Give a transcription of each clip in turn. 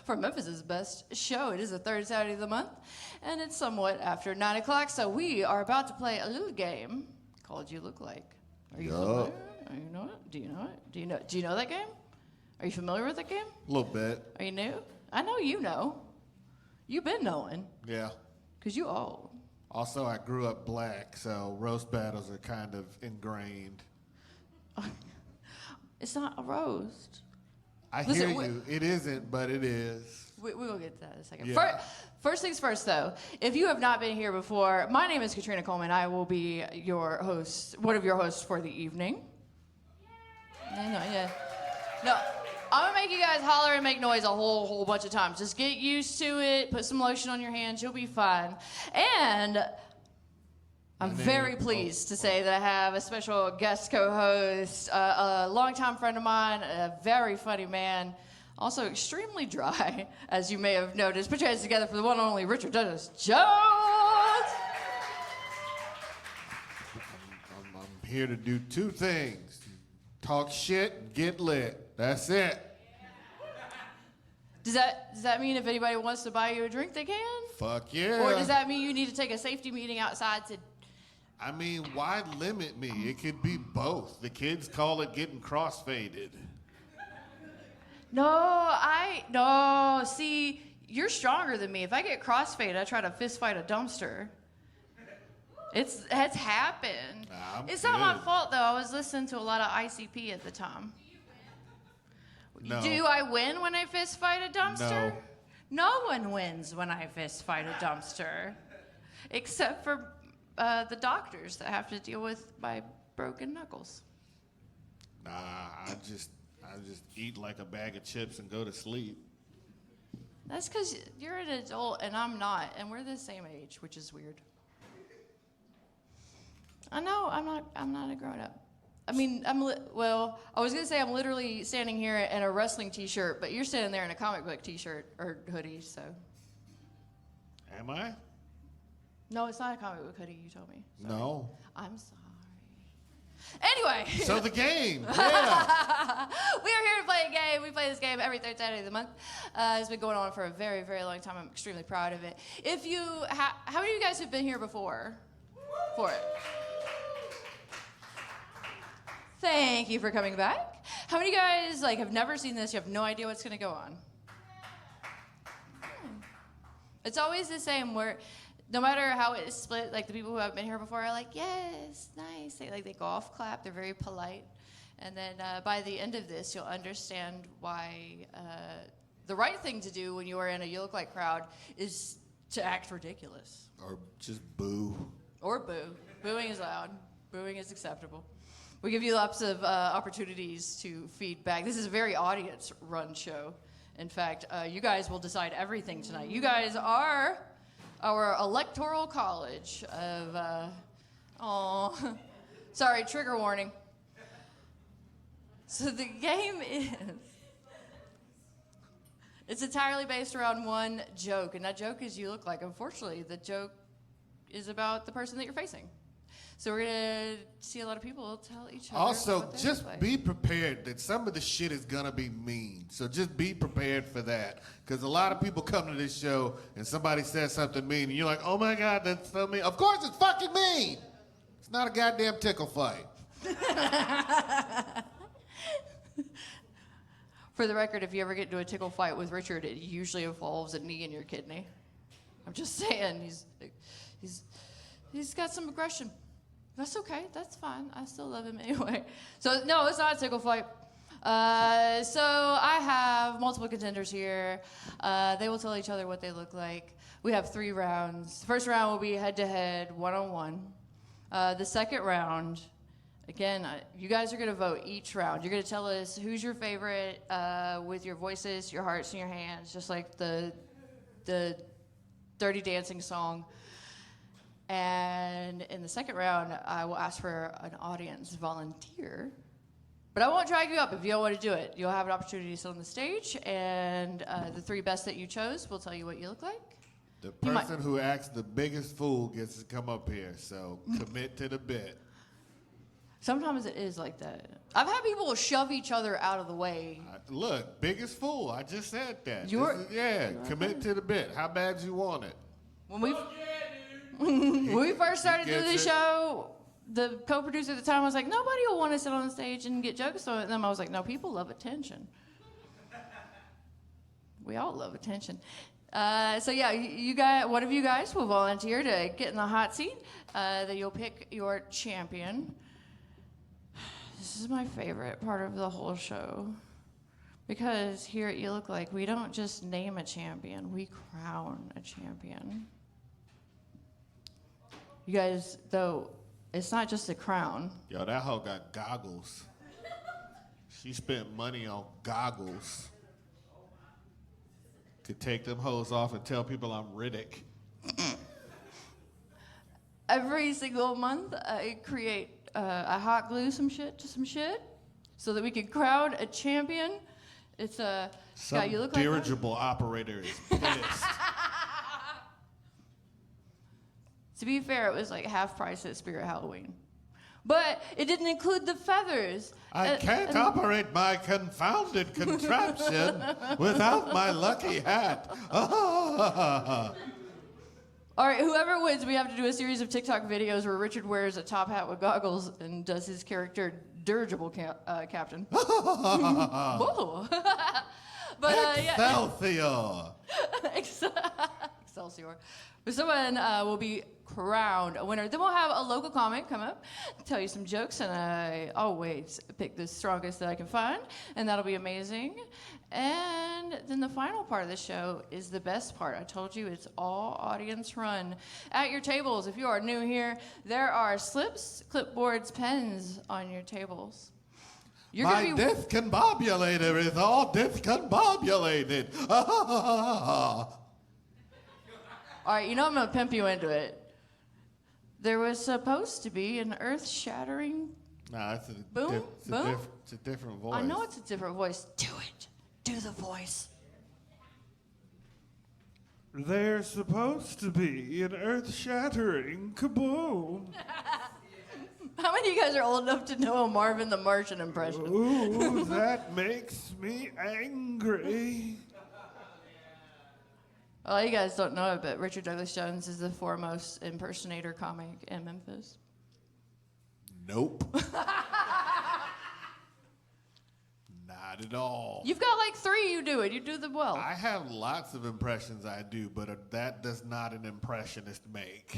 for Memphis' best show. It is the third Saturday of the month, and it's somewhat after 9 o'clock, so we are about to play a little game called You Look Like. Are you familiar? You know it? Do you know it? Do you know that game? Are you familiar with that game? A little bit. Are you new? I know you know. You've been knowing. Yeah. Because you old. Also, I grew up black, so roast battles are kind of ingrained. It's not a roast. I hear you. It isn't, but it is. We will get to that in a second. Yeah. First things first, though. If you have not been here before, my name is Katrina Coleman. I will be your host, one of your hosts for the evening. No, I'm gonna make you guys holler and make noise a whole bunch of times. Just get used to it. Put some lotion on your hands. You'll be fine. And I'm very pleased to say that I have a special guest co-host, a longtime friend of mine, a very funny man, also extremely dry, as you may have noticed. Put your hands together for the one and only Richard Douglas Jones. I'm here to do two things. Talk shit and get lit. That's it. Does that mean if anybody wants to buy you a drink, they can? Fuck yeah. Or does that mean you need to take a safety meeting outside to... I mean, why limit me? It could be both. The kids call it getting crossfaded. No, see, you're stronger than me. If I get crossfaded, I try to fist fight a dumpster. It's happened. It's not my fault, though. I was listening to a lot of ICP at the time. No. Do I win when I fist fight a dumpster? No. No one wins when I fist fight a dumpster. Except for the doctors that have to deal with my broken knuckles. Nah, I just eat like a bag of chips and go to sleep. That's because you're an adult and I'm not, and we're the same age, which is weird. I know, I'm not a grown-up. I mean, I was gonna say I'm literally standing here in a wrestling t-shirt, but you're standing there in a comic book t-shirt or hoodie, so. Am I? No, it's not a comic book hoodie, you told me. Sorry. No. I'm sorry. Anyway. So the game, yeah. We are here to play a game. We play this game every third Saturday of the month. It's been going on for a very, very long time. I'm extremely proud of it. How many of you guys have been here before for it? Thank you for coming back. How many of you guys have never seen this? You have no idea what's going to go on. It's always the same where no matter how it's split, the people who have been here before are like, yes, nice. They golf clap. They're very polite. And then by the end of this, you'll understand why the right thing to do when you are in a You Look Like crowd is to act ridiculous. Or just boo. Or boo. Booing is loud. Booing is acceptable. We give you lots of opportunities to feedback. This is a very audience-run show. In fact, you guys will decide everything tonight. You guys are our electoral college of, sorry, trigger warning. So the game it's entirely based around one joke, and that joke is You Look Like. Unfortunately, the joke is about the person that you're facing. So we're going to see a lot of people tell each other. Also, what they just look like. be prepared that some of the shit is going to be mean. So just be prepared for that. Because a lot of people come to this show and somebody says something mean, and you're like, oh my God, that's so mean. Of course it's fucking mean. It's not a goddamn tickle fight. For the record, if you ever get into a tickle fight with Richard, it usually involves a knee in your kidney. I'm just saying, he's got some aggression. That's okay. That's fine. I still love him anyway. So, no, it's not a tickle fight. So I have multiple contenders here. They will tell each other what they look like. We have 3 rounds. The first round will be head-to-head, one-on-one. The second round, again, you guys are going to vote each round. You're going to tell us who's your favorite with your voices, your hearts, and your hands, just like the Dirty Dancing song. And in the second round, I will ask for an audience volunteer. But I won't drag you up if you don't want to do it. You'll have an opportunity to sit on the stage, and the 3 best that you chose will tell you what you look like. The person who acts the biggest fool gets to come up here, so commit to the bit. Sometimes it is like that. I've had people shove each other out of the way. Look, biggest fool. I just said that. You're Commit to the bit. How bad you want it? When we when we first started doing the gets it. show, the co-producer at the time was like, nobody will want to sit on the stage and get jokes thrown at them. I was like, no, people love attention. We all love attention. So yeah, you guys, one of you guys will volunteer to get in the hot seat. Then you'll pick your champion. This is my favorite part of the whole show. Because here at You Look Like, we don't just name a champion, we crown a champion. You guys, though, it's not just a crown. Yo, that hoe got goggles. She spent money on goggles. Could take them hoes off and tell people I'm Riddick. Every single month, I create, I hot glue some shit to some shit so that we can crown a champion. It's a guy you look like. Some dirigible operator is pissed. To be fair, it was like half price at Spirit Halloween. But it didn't include the feathers. I can't operate my confounded contraption without my lucky hat. All right, whoever wins, we have to do a series of TikTok videos where Richard wears a top hat with goggles and does his character dirigible captain. Whoa. But Excelsior. Excelsior. But someone will be crowned a winner. Then we'll have a local comic come up, tell you some jokes, and I always pick the strongest that I can find, and that'll be amazing. And then the final part of the show is the best part. I told you it's all audience run. At your tables, if you are new here, there are slips, clipboards, pens on your tables. My discombobulator is all discombobulated. All right, you know I'm going to pimp you into it. There was supposed to be an earth-shattering Nah, it's boom. it's a different voice. I know it's a different voice. Do it. Do the voice. There's supposed to be an earth-shattering kaboom. How many of you guys are old enough to know a Marvin the Martian impression? Ooh, that makes me angry. Well, you guys don't know it, but Richard Douglas Jones is the foremost impersonator comic in Memphis. Nope. Not at all. You've got like 3 you do it. You do them well. I have lots of impressions I do, but that does not an impressionist make.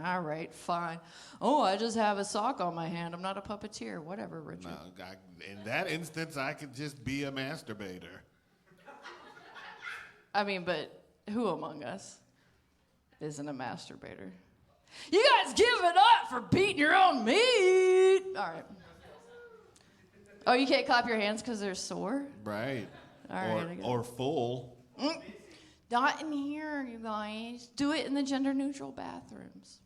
All right, fine. Oh, I just have a sock on my hand. I'm not a puppeteer. Whatever, Richard. No, in that instance, I could just be a masturbator. I mean, but who among us isn't a masturbator? You guys give it up for beating your own meat. All right. Oh, you can't clap your hands because they're sore? Right. All right. Or full. Not in here, you guys. Do it in the gender-neutral bathrooms.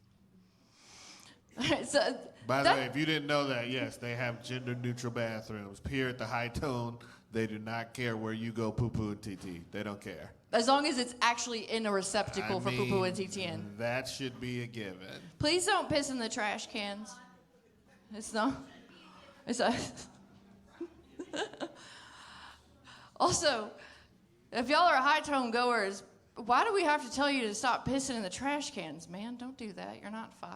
All right, so By the way, if you didn't know that, yes, they have gender-neutral bathrooms. Here at the High Tone, they do not care where you go poo-poo and TT. They don't care. As long as it's actually in a receptacle for poo-poo and TTN. That should be a given. Please don't piss in the trash cans. It's not. It's a. Also, if y'all are high tone goers, why do we have to tell you to stop pissing in the trash cans, man? Don't do that. You're not 5.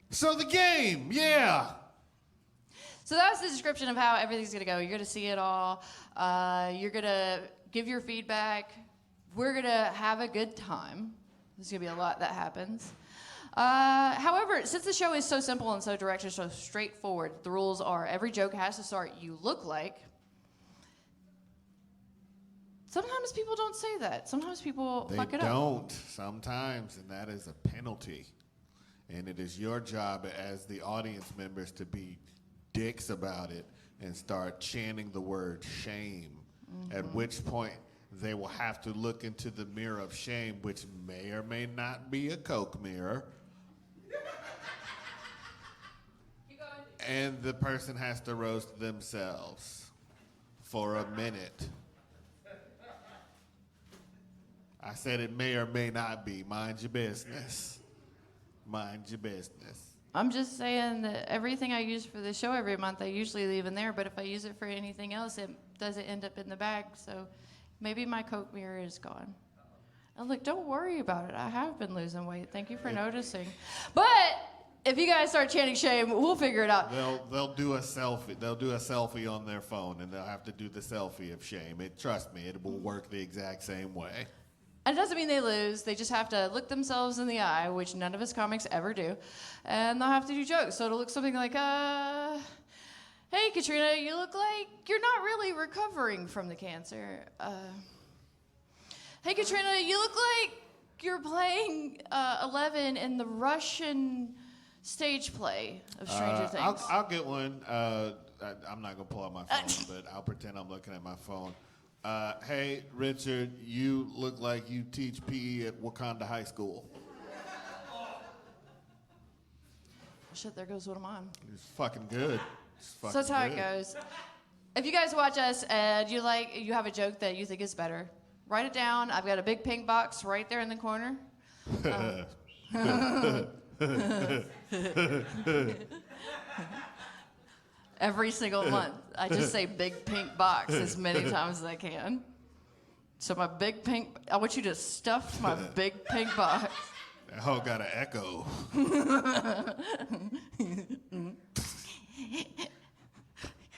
So the game, yeah. So that's the description of how everything's going to go. You're going to see it all. You're going to give your feedback. We're going to have a good time. There's going to be a lot that happens. However, since the show is so simple and so direct and so straightforward, the rules are every joke has to start, you look like. Sometimes people don't say that. Sometimes people fuck it up. They don't sometimes, and that is a penalty. And it is your job as the audience members to be dicks about it and start chanting the word shame, at which point they will have to look into the mirror of shame, which may or may not be a Coke mirror. And the person has to roast themselves for a minute. I said it may or may not be. Mind your business. Mind your business. I'm just saying that everything I use for the show every month, I usually leave in there. But if I use it for anything else, it doesn't end up in the bag. So maybe my Coke mirror is gone. And look, don't worry about it. I have been losing weight. Thank you for noticing. But if you guys start chanting shame, we'll figure it out. They'll do a selfie. They'll do a selfie on their phone, and they'll have to do the selfie of shame. Trust me, it will work the exact same way. And it doesn't mean they lose. They just have to look themselves in the eye, which none of us comics ever do. And they'll have to do jokes. So it'll look something like, hey, Katrina, you look like you're not really recovering from the cancer. Hey, Katrina, you look like you're playing 11 in the Russian stage play of Stranger Things. I'll get one. I'm not going to pull out my phone, but I'll pretend I'm looking at my phone. Hey, Richard, you look like you teach PE at Wakanda High School. Shit, there goes one of mine. It's fucking good. So that's how it goes. If you guys watch us and you have a joke that you think is better, write it down. I've got a big pink box right there in the corner. Every single month, I just say big pink box as many times as I can. So my big pink, I want you to stuff my big pink box. That hoe got an echo.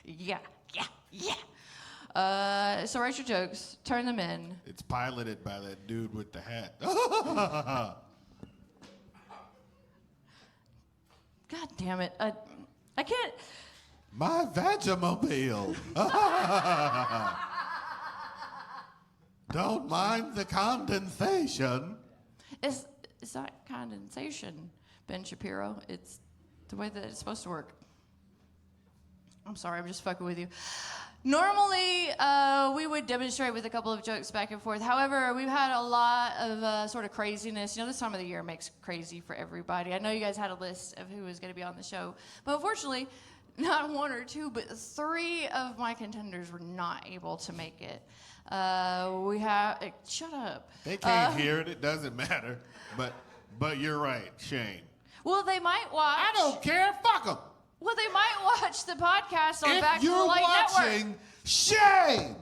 Yeah. So write your jokes, turn them in. It's piloted by that dude with the hat. God damn it. I can't. My Vagamobile. Don't mind the condensation. It's not condensation, Ben Shapiro. It's the way that it's supposed to work. I'm sorry, I'm just fucking with you. Normally, we would demonstrate with a couple of jokes back and forth. However, we've had a lot of sort of craziness. This time of the year makes crazy for everybody. I know you guys had a list of who was going to be on the show. But unfortunately, not one or two, but 3 of my contenders were not able to make it. Shut up. They can't hear it. It doesn't matter. But you're right, Shane. Well, they might watch. I don't care. Fuck them. Well, they might watch the podcast on Back to the If Light you're Network. watching, shame.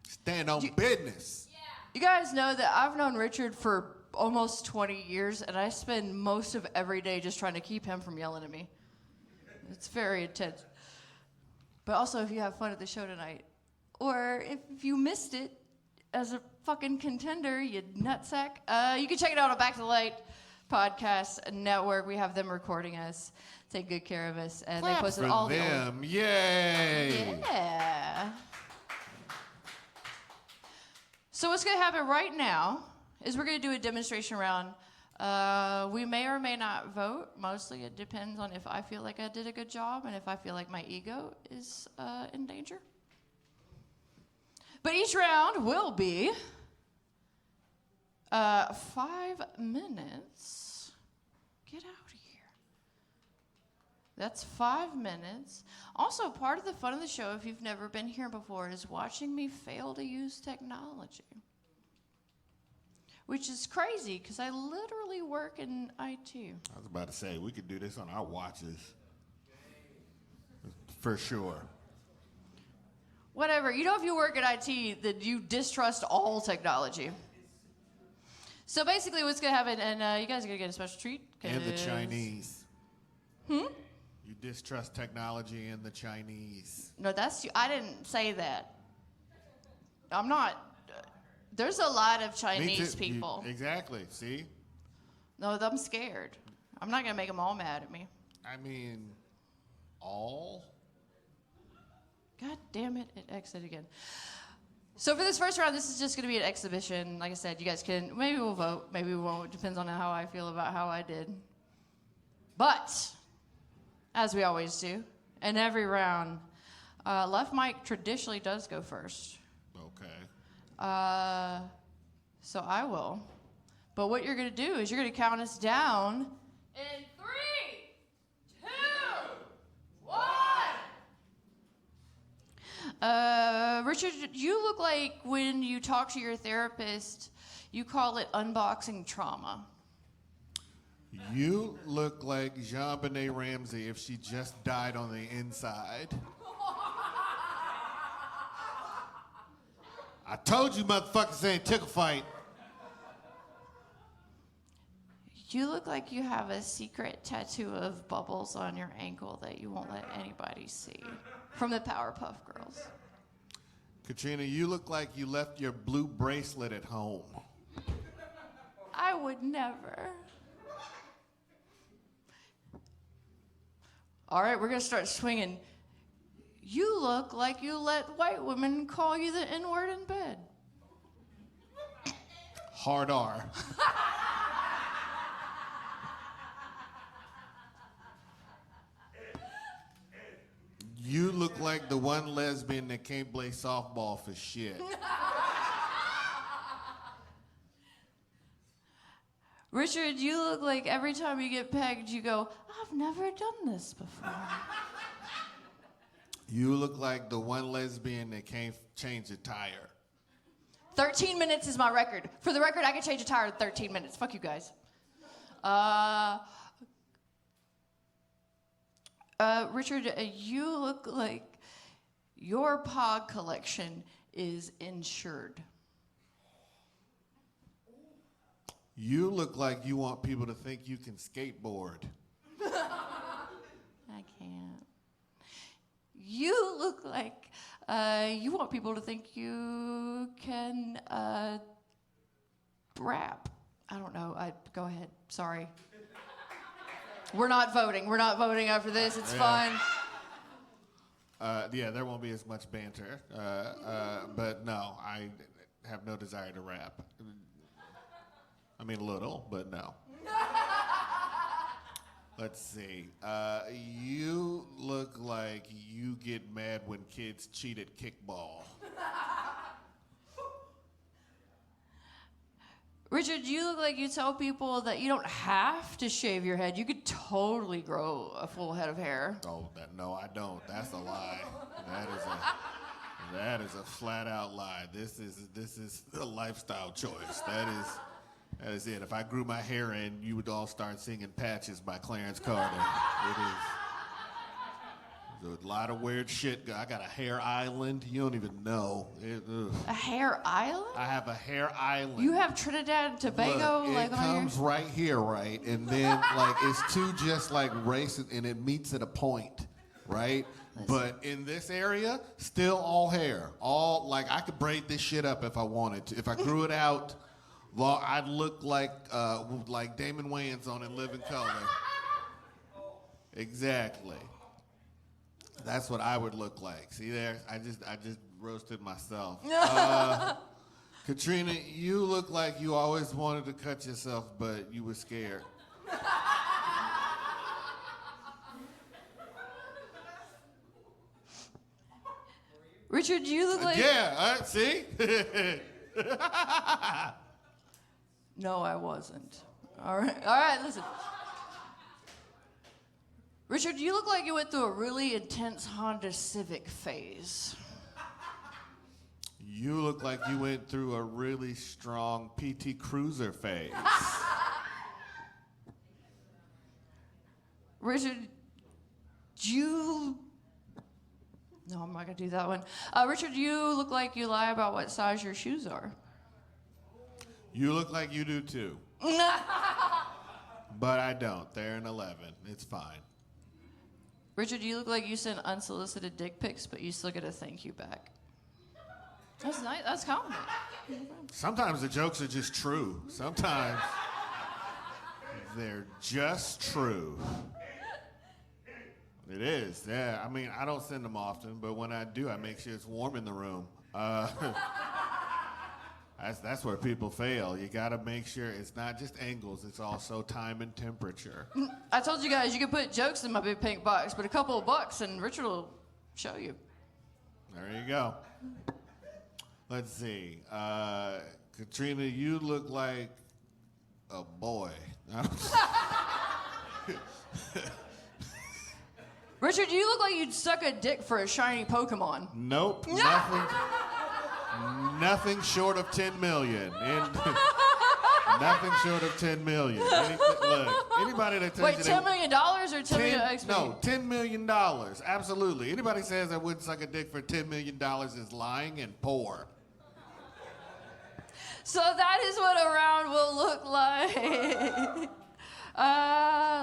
Stand on business. You guys know that I've known Richard for almost 20 years, and I spend most of every day just trying to keep him from yelling at me. It's very intense. But also, if you have fun at the show tonight, or if you missed it as a fucking contender, you nutsack, you can check it out on Back to the Light Podcast Network. We have them recording us, take good care of us, and Clap they posted for all them. the Yay! Yeah. So what's going to happen right now is we're going to do a demonstration round. We may or may not vote. Mostly it depends on if I feel like I did a good job and if I feel like my ego is in danger. But each round will be 5 minutes. Get out of here. That's 5 minutes. Also, part of the fun of the show, if you've never been here before, is watching me fail to use technology. Which is crazy, because I literally work in IT. I was about to say, we could do this on our watches. For sure. Whatever. If you work at IT, then you distrust all technology. So basically what's going to happen, and you guys are going to get a special treat. And the Chinese. You distrust technology and the Chinese. No, I didn't say that. I'm not. There's a lot of Chinese people. Exactly. See? No, I'm scared. I'm not going to make them all mad at me. I mean, all? God damn it. It exited again. So for this first round, this is just going to be an exhibition. Like I said, you guys can, maybe we'll vote, maybe we won't. It depends on how I feel about how I did. But, as we always do, in every round, left mic traditionally does go first. Okay. So I will. But what you're going to do is you're going to count us down in 3, 2, 1. Richard, you look like when you talk to your therapist, you call it unboxing trauma. You look like JonBenet Ramsey if she just died on the inside. I told you motherfuckers ain't tickle fight. You look like you have a secret tattoo of bubbles on your ankle that you won't let anybody see. From the Powerpuff Girls. Katrina, you look like you left your blue bracelet at home. I would never. All right, we're going to start swinging. You look like you let white women call you the N-word in bed. Hard R. You look like the one lesbian that can't play softball for shit. Richard, you look like every time you get pegged, you go, I've never done this before. You look like the one lesbian that can't change a tire. 13 minutes is my record. For the record, I can change a tire in 13 minutes. Fuck you guys. Richard, you look like your pod collection is insured. You look like you want people to think you can skateboard. I can't. You look like you want people to think you can rap. I don't know. Go ahead. Sorry. We're not voting. We're not voting after this. It's fine. Yeah, there won't be as much banter. But no, I have no desire to rap. I mean, a little, but no. Let's see. You look like you get mad when kids cheat at kickball. Richard, you look like you tell people that you don't have to shave your head. You could totally grow a full head of hair. Oh, no, I don't. That's a lie. That is a flat out lie. This is a lifestyle choice. That is it. If I grew my hair in, you would all start singing Patches by Clarence Carter. There's a lot of weird shit. I got a hair island. You don't even know. A hair island? I have a hair island. You have Trinidad and Tobago? Look, like it comes right here, right? And then, like, it's two just, like, racing, and it meets at a point, right? But in this area, still all hair. All, like, I could braid this shit up if I wanted to. If I grew it out, well, I'd look like Damon Wayans on In Living Color. Exactly. That's what I would look like. See there? I just roasted myself. Katrina, you look like you always wanted to cut yourself, but you were scared. Richard, you look like... Yeah, see? No, I wasn't. All right, listen. Richard, you look like you went through a really intense Honda Civic phase. You look like you went through a really strong PT Cruiser phase. Richard, you... No, I'm not going to do that one. Richard, you look like you lie about what size your shoes are. You look like you do too. But I don't. They're an 11. It's fine. Richard, you look like you send unsolicited dick pics, but you still get a thank you back. That's nice. That's compliment. Sometimes the jokes are just true. Sometimes they're just true. It is, yeah. I mean, I don't send them often, but when I do, I make sure it's warm in the room. That's where people fail. You got to make sure it's not just angles, it's also time and temperature. I told you guys you could put jokes in my big pink box, but a couple of bucks and Richard will show you. There you go. Let's see. Katrina, you look like a boy. Richard, you look like you'd suck a dick for a shiny Pokemon. Nope. Nothing short of 10 million. Nothing short of 10 million. Look, anybody that tells Wait, you $10 million or 10 million XP? No, $10 million. Absolutely. Anybody says I wouldn't suck a dick for $10 million is lying and poor. So that is what a round will look like.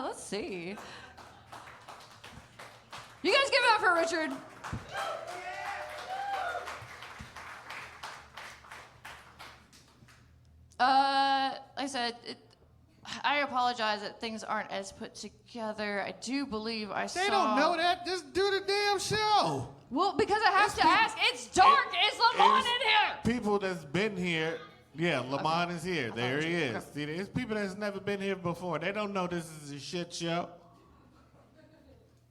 Let's see. You guys give it up for Richard. Like I said, I apologize that things aren't as put together. I do believe I saw... They don't know that. Just do the damn show. Well, because I have to ask. It's dark. Is Lamon in here? People that's been here. Yeah, Lamon is here. There he is. See, there's people that's never been here before. They don't know this is a shit show.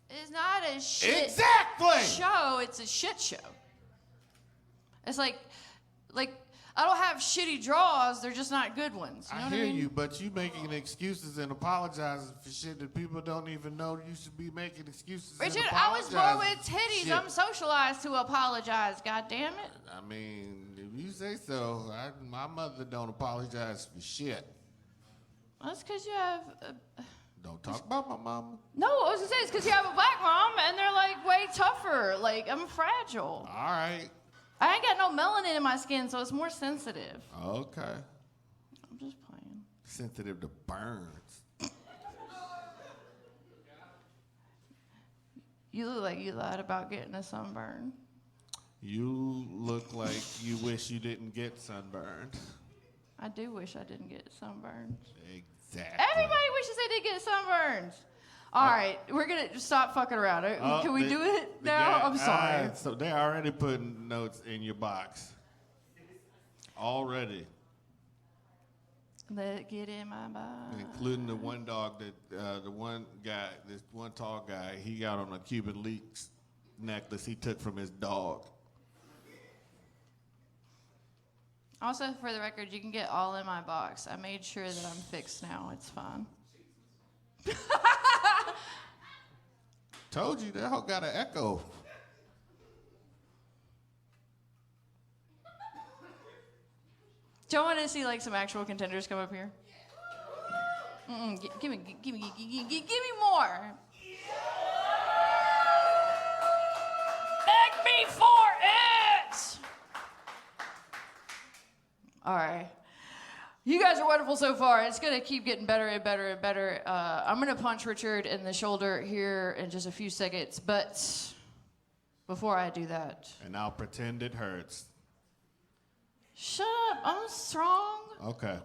It's not a shit show. It's a shit show. It's like I don't have shitty draws. They're just not good ones. You know I what hear I mean? you, but you making excuses and apologizing for shit that people don't even know you should be making excuses. Richard, and I was born with apologizing titties. shit. I'm socialized to apologize. God damn it. I mean, if you say so, my mother don't apologize for shit. That's because you have. Don't talk about my mama. No, I was gonna say it's because you have a black mom and they're like way tougher. Like I'm fragile. All right. I ain't got no melanin in my skin, so it's more sensitive. Okay. I'm just playing. Sensitive to burns. You look like you lied about getting a sunburn. You look like you wish you didn't get sunburned. I do wish I didn't get sunburned. Exactly. Everybody wishes they did get sunburns. All right, we're gonna just stop fucking around. Can we do it now? I'm sorry. So they're already putting notes in your box. Already. Let get in my box. Including the one dog that, the one guy, this one tall guy, he got on a Cuban Links necklace he took from his dog. Also, for the record, you can get all in my box. I made sure that I'm fixed now. It's fine. Told you, that hoe got an echo. Do you want to see like some actual contenders come up here? Give me more. Beg me for it. All right. You guys are wonderful so far. It's going to keep getting better and better and better. I'm going to punch Richard in the shoulder here in just a few seconds, but before I do that... And I'll pretend it hurts. Shut up. I'm strong. Okay.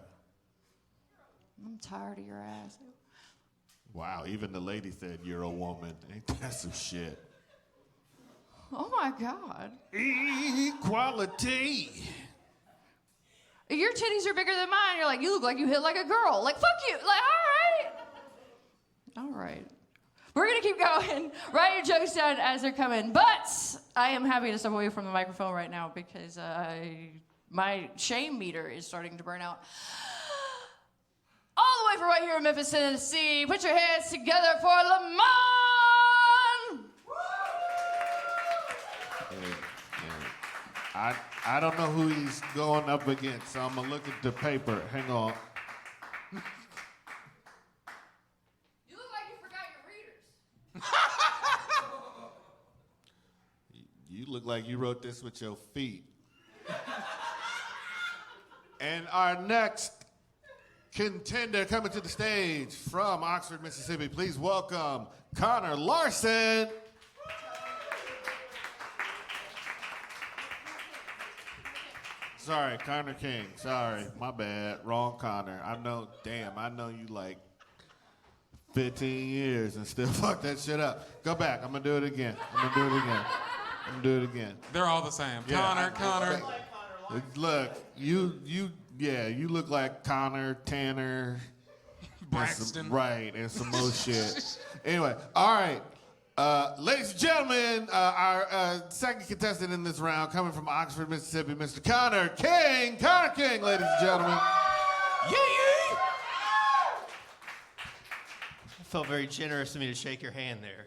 I'm tired of your ass. Wow, even the lady said you're a woman. Ain't that some shit? Oh, my God. Equality. Your titties are bigger than mine. You're like, you look like you hit like a girl. Like, fuck you. Like, all right. We're going to keep going. Write your jokes down as they're coming. But I am happy to step away from the microphone right now because my shame meter is starting to burn out. All the way from right here in Memphis, Tennessee. Put your hands together for Lamon. I don't know who he's going up against, so I'm going to look at the paper. Hang on. You look like you forgot your readers. You look like you wrote this with your feet. And our next contender coming to the stage from Oxford, Mississippi, please welcome Connor Larson. Sorry, Connor King. Sorry, my bad. Wrong Connor. I know you like 15 years and still fuck that shit up. Go back. I'm gonna do it again. They're all the same. Yeah, Connor. Look, you look like Connor, Tanner, Braxton. And some more shit. Anyway, all right. Ladies and gentlemen, our second contestant in this round, coming from Oxford, Mississippi, Mr. Connor King. Connor King, ladies and gentlemen. Yeah. It felt very generous of me to shake your hand there.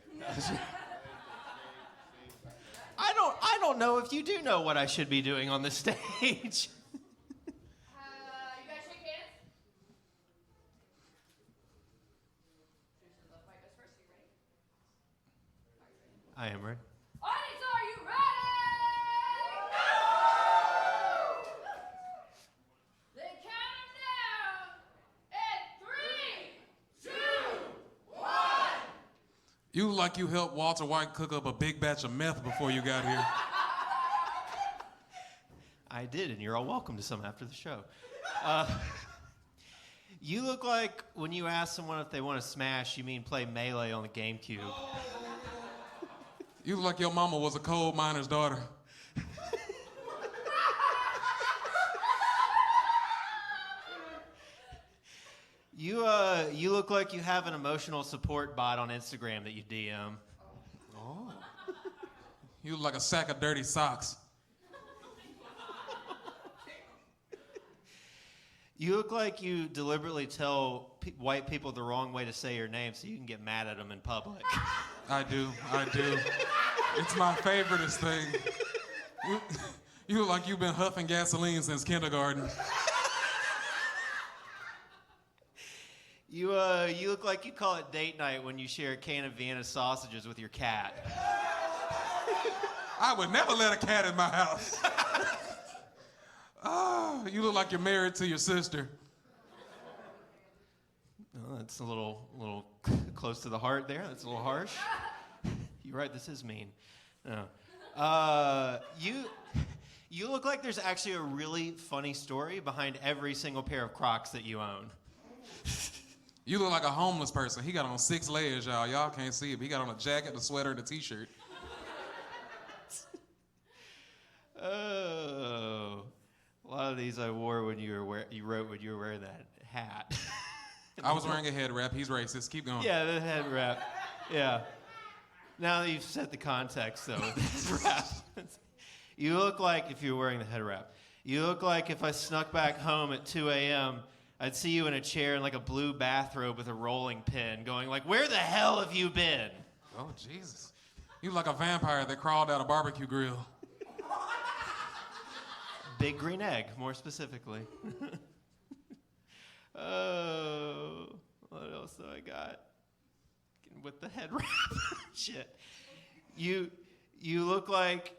don't know if you do know what I should be doing on the stage. You guys shake hands? I am ready. Audience, are you ready? Then count them down in 3, 2, 1. You look like you helped Walter White cook up a big batch of meth before you got here. I did, and you're all welcome to some after the show. You look like when you ask someone if they want to smash, you mean play Melee on the GameCube. You look like your mama was a coal miner's daughter. You look like you have an emotional support bot on Instagram that you DM. Oh. You look like a sack of dirty socks. You look like you deliberately tell white people the wrong way to say your name so you can get mad at them in public. I do. It's my favoriteest thing. You look like you've been huffing gasoline since kindergarten. You look like you call it date night when you share a can of Vienna sausages with your cat. I would never let a cat in my house. Oh, you look like you're married to your sister. Oh, that's a little close to the heart there. That's a little harsh. You're right, this is mean. No. You look like there's actually a really funny story behind every single pair of Crocs that you own. You look like a homeless person. He got on 6 layers, y'all. Y'all can't see it, but he got on a jacket, a sweater, and a t-shirt. Oh. A lot of these I wore when you wrote when you were wearing that hat. I was wearing a head wrap. He's racist. Keep going. Yeah, the head wrap. Yeah. Now that you've set the context, though, with this wrap. You look like, if you're wearing the head wrap, you look like if I snuck back home at 2 a.m., I'd see you in a chair in like a blue bathrobe with a rolling pin going like, where the hell have you been? Oh, Jesus. You look like a vampire that crawled out a barbecue grill. Big green egg, more specifically. Oh, what else do I got? With the head wrap. Shit. You look like,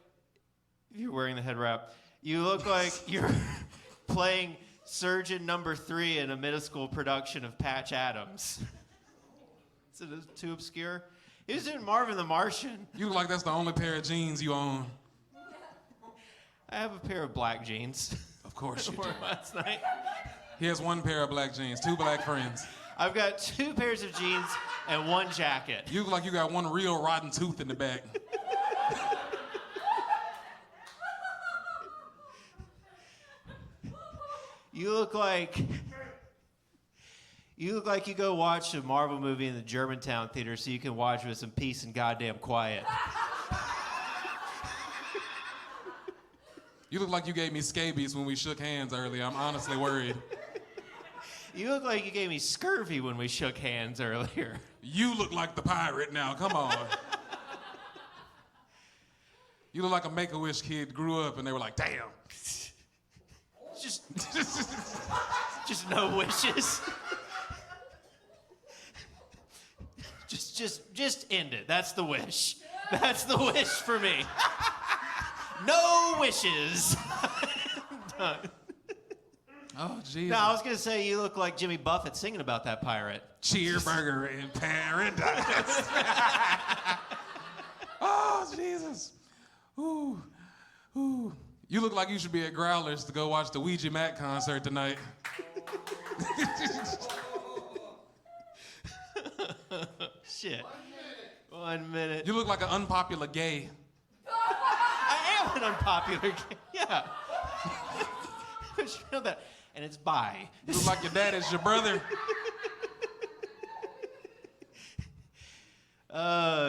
if you're wearing the head wrap, you look like you're playing Surgeon Number 3 in a middle school production of Patch Adams. Is it too obscure? He was doing Marvin the Martian. You look like that's the only pair of jeans you own. I have a pair of black jeans. Of course you do. Wore last night. He has 1 pair of black jeans, 2 black friends. I've got 2 pairs of jeans and 1 jacket. You look like you got 1 real rotten tooth in the back. You look like you go watch a Marvel movie in the Germantown theater so you can watch with some peace and goddamn quiet. You look like you gave me scabies when we shook hands earlier. I'm honestly worried. You look like you gave me scurvy when we shook hands earlier. You look like the pirate now. Come on. You look like a Make-A-Wish kid grew up and they were like, damn. Just no wishes. Just end it. That's the wish. That's the wish for me. No wishes. Done. Oh, Jesus. No, I was gonna say you look like Jimmy Buffett singing about that pirate. Cheerburger in paradise. Oh, Jesus. Ooh, ooh. You look like you should be at Growlers to go watch the Ouija Mac concert tonight. Shit. 1 minute. You look like an unpopular gay. I am an unpopular gay. Yeah. You know that. And it's bi. You look like your dad is your brother.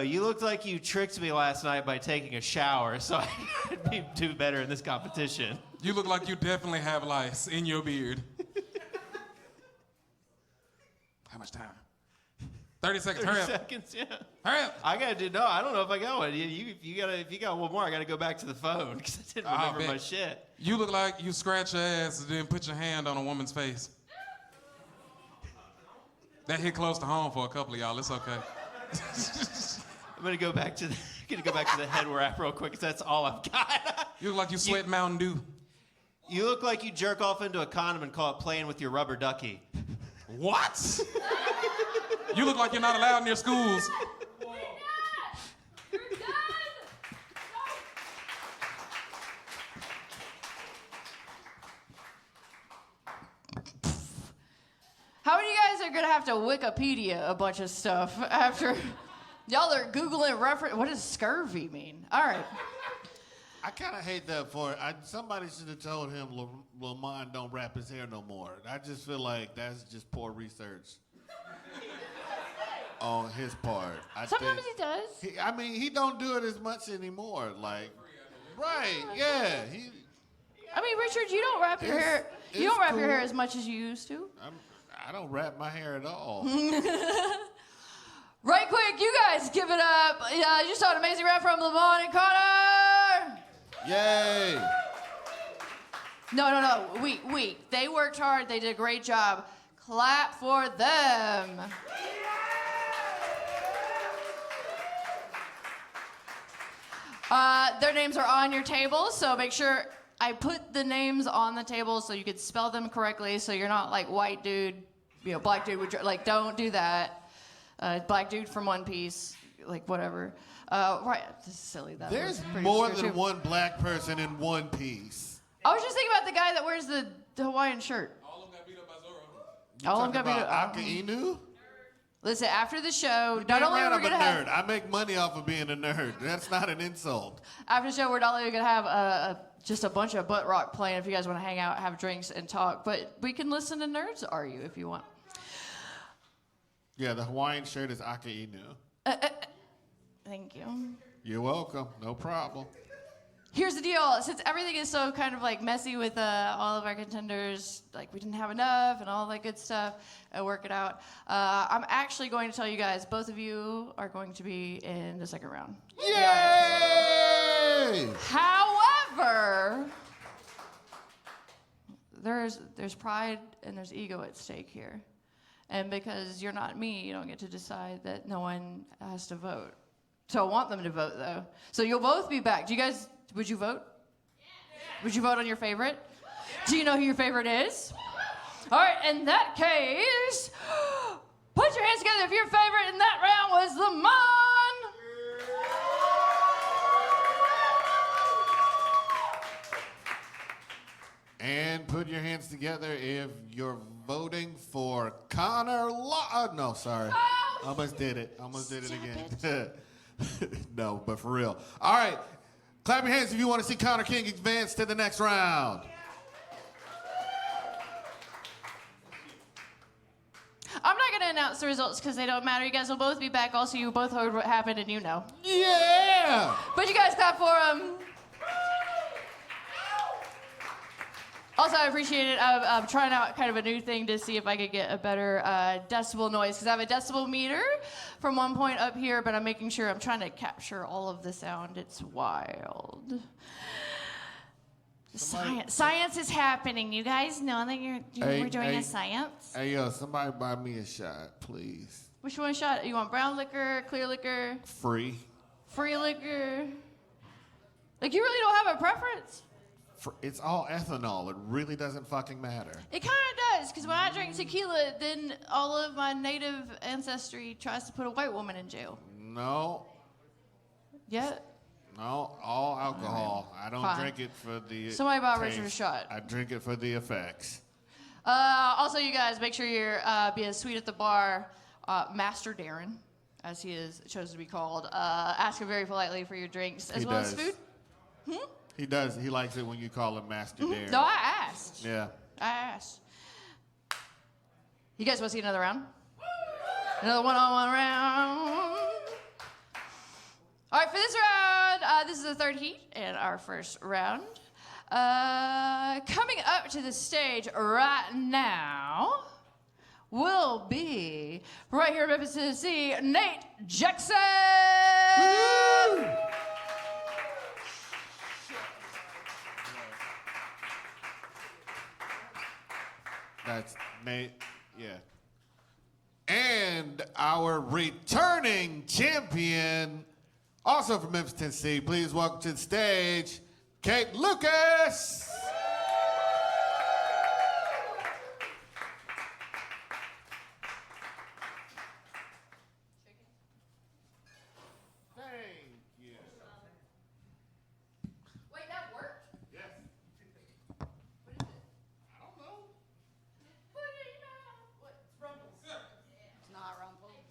You looked like you tricked me last night by taking a shower, so I'd do better in this competition. You look like you definitely have lice in your beard. How much time? 30 seconds. 30 Hurry up. seconds, yeah. Hurry up. I don't know if I got one. If you got one more, I gotta go back to the phone because I didn't remember bet. my shit. You look like you scratch your ass and then put your hand on a woman's face. That hit close to home for a couple of y'all. It's okay. I'm gonna go back to the head wrap real quick because that's all I've got. You look like you sweat Mountain Dew. You look like you jerk off into a condom and call it playing with your rubber ducky. What? You look like you're not allowed near schools. You're done. How many of you guys are gonna have to Wikipedia a bunch of stuff after y'all are Googling reference? What does scurvy mean? All right. I kind of hate that for it. Somebody should have told him Lamon don't wrap his hair no more. I just feel like that's just poor research on his part. Sometimes he does. He don't do it as much anymore. Like, right? Yeah. I mean, Richard, you don't wrap your hair. You don't wrap your hair as much as you used to. I don't wrap my hair at all. Right quick, you guys give it up. You saw an amazing rap from Lamon and Connor. Yay! No. Wait. They worked hard. They did a great job. Clap for them. Their names are on your table, so make sure I put the names on the table so you could spell them correctly, so you're not like white dude, black dude would like don't do that. Black dude from One Piece, like whatever. Right, this is silly. There's more than one black person in One Piece. I was just thinking about the guy that wears the Hawaiian shirt. All of them got beat up by Zoro. All of them got beat up. Aka Inu? Listen, after the show, Not not only are we I'm a gonna have nerd. I make money off of being a nerd. That's not an insult. after the show, we're not only gonna have just a bunch of butt rock playing if you guys want to hang out, have drinks, and talk, but we can listen to nerds argue if you want. Yeah, the Hawaiian shirt is Aka Inu. Thank you. You're welcome. No problem. Here's the deal. Since everything is so kind of like messy with all of our contenders, like we didn't have enough and all that good stuff, and work it out, I'm actually going to tell you guys, both of you are going to be in the second round. Yay! However, there's pride and there's ego at stake here. And because you're not me, you don't get to decide that no one has to vote. So I want them to vote, though. So you'll both be back. Would you vote? Yeah. Would you vote on your favorite? Yeah. Do you know who your favorite is? All right, in that case, put your hands together if your favorite in that round was Lamon. And put your hands together if you're voting for Connor no, sorry. Oh! Almost did it Stop again. No, but for real. All right. Clap your hands if you want to see Connor King advance to the next round. I'm not going to announce the results because they don't matter. You guys will both be back. Also, you both heard what happened and you know. Yeah! But you guys clap for them. Also, I appreciate it. I'm trying out kind of a new thing to see if I could get a better decibel noise, because I have a decibel meter from one point up here, but I'm making sure I'm trying to capture all of the sound. It's wild. Science is happening. You guys know that we're doing a science? Hey, yo, somebody buy me a shot, please. Which one shot? You want brown liquor, clear liquor? Free. Free liquor? Like, you really don't have a preference? It's all ethanol. It really doesn't fucking matter. It kind of does, because when I drink tequila, then all of my native ancestry tries to put a white woman in jail. No. Yeah? No, all alcohol. I don't Fine. drink it for the Somebody bought taste. Richard a shot. I drink it for the effects. Also, you guys, make sure you're being sweet at the bar. Master Darren, as he is chosen to be called, ask him very politely for your drinks, as well as food. He does. He likes it when you call him Master Darren. No, I asked. Yeah. I asked. You guys want to see another round? Another one-on-one round. All right, for this round, this is the third heat in our first round. Coming up to the stage right now, will be, right here in Memphis, Tennessee, Nate Jaxon! That's Nate, yeah. And our returning champion, also from Memphis, Tennessee, please welcome to the stage, Kate Lucas. Thank you. Wait, that worked? Yes. What is it? I don't know. Put it in your mouth. What? It's Rumble. It's not Rumble.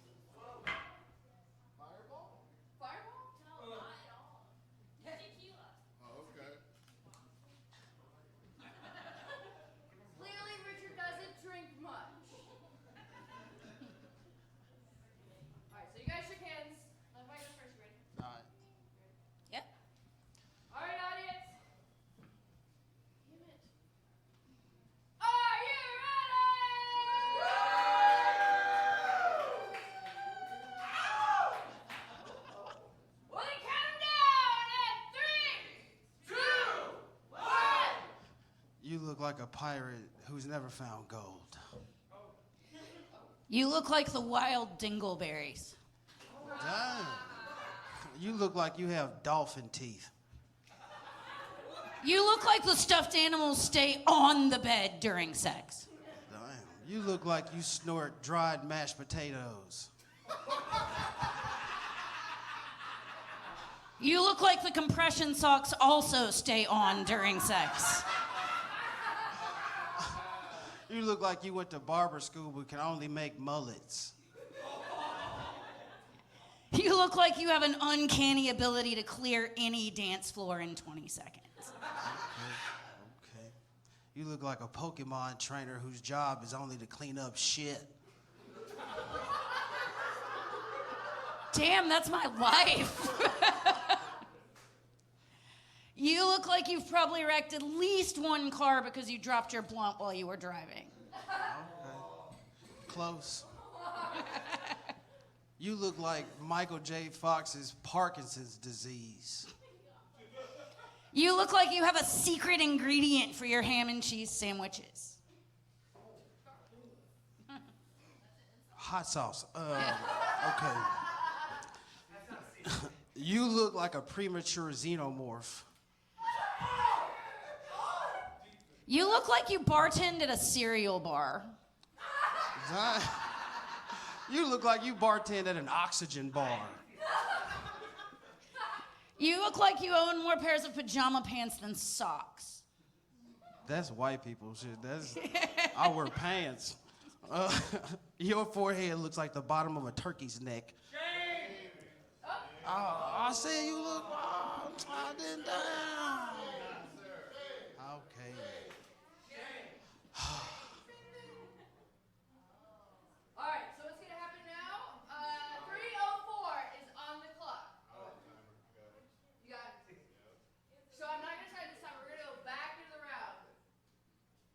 Fireball? Fireball? No, not at all. Tequila. Oh, okay. Clearly, Richard doesn't drink much. All right, so you guys shook hands. If I go first, you ready? All right. Yep. All right, audience. Damn it. Are you ready? Well, then count 'em down at 3, 2, 1. You look like a pirate who's never found gold. You look like the wild dingleberries. Damn. You look like you have dolphin teeth. You look like the stuffed animals stay on the bed during sex. Damn. You look like you snort dried mashed potatoes. You look like the compression socks also stay on during sex. You look like you went to barber school but can only make mullets. You look like you have an uncanny ability to clear any dance floor in 20 seconds. Okay. You look like a Pokemon trainer whose job is only to clean up shit. Damn, that's my life. You look like you've probably wrecked at least one car because you dropped your blunt while you were driving. Close. You look like Michael J. Fox's Parkinson's disease. You look like you have a secret ingredient for your ham and cheese sandwiches. Hot sauce. Okay. You look like a premature xenomorph. You look like you bartend at a cereal bar. You look like you bartend at an oxygen bar. You look like you own more pairs of pajama pants than socks. That's white people shit. I wear pants. Your forehead looks like the bottom of a turkey's neck. I said you look. I didn't. Okay. All right, so what's gonna happen now? 3:04 is on the clock. You got it. So I'm not gonna try this time. We're gonna go back into the round.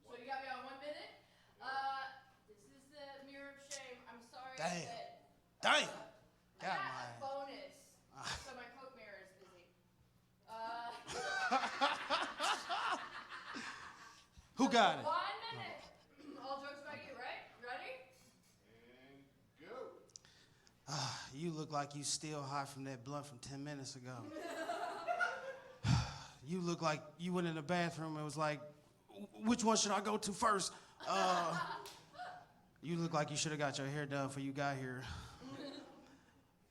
So you got me on 1 minute. This is the mirror of shame. I'm sorry. Damn. That, Damn. I Got got my a bonus. So my Coke mirror is busy. Who got it? 1 minute. All jokes about you, right? Ready? You look like you still high from that blunt from 10 minutes ago. You look like you went in the bathroom and was like, which one should I go to first? You look like you should have got your hair done before you got here.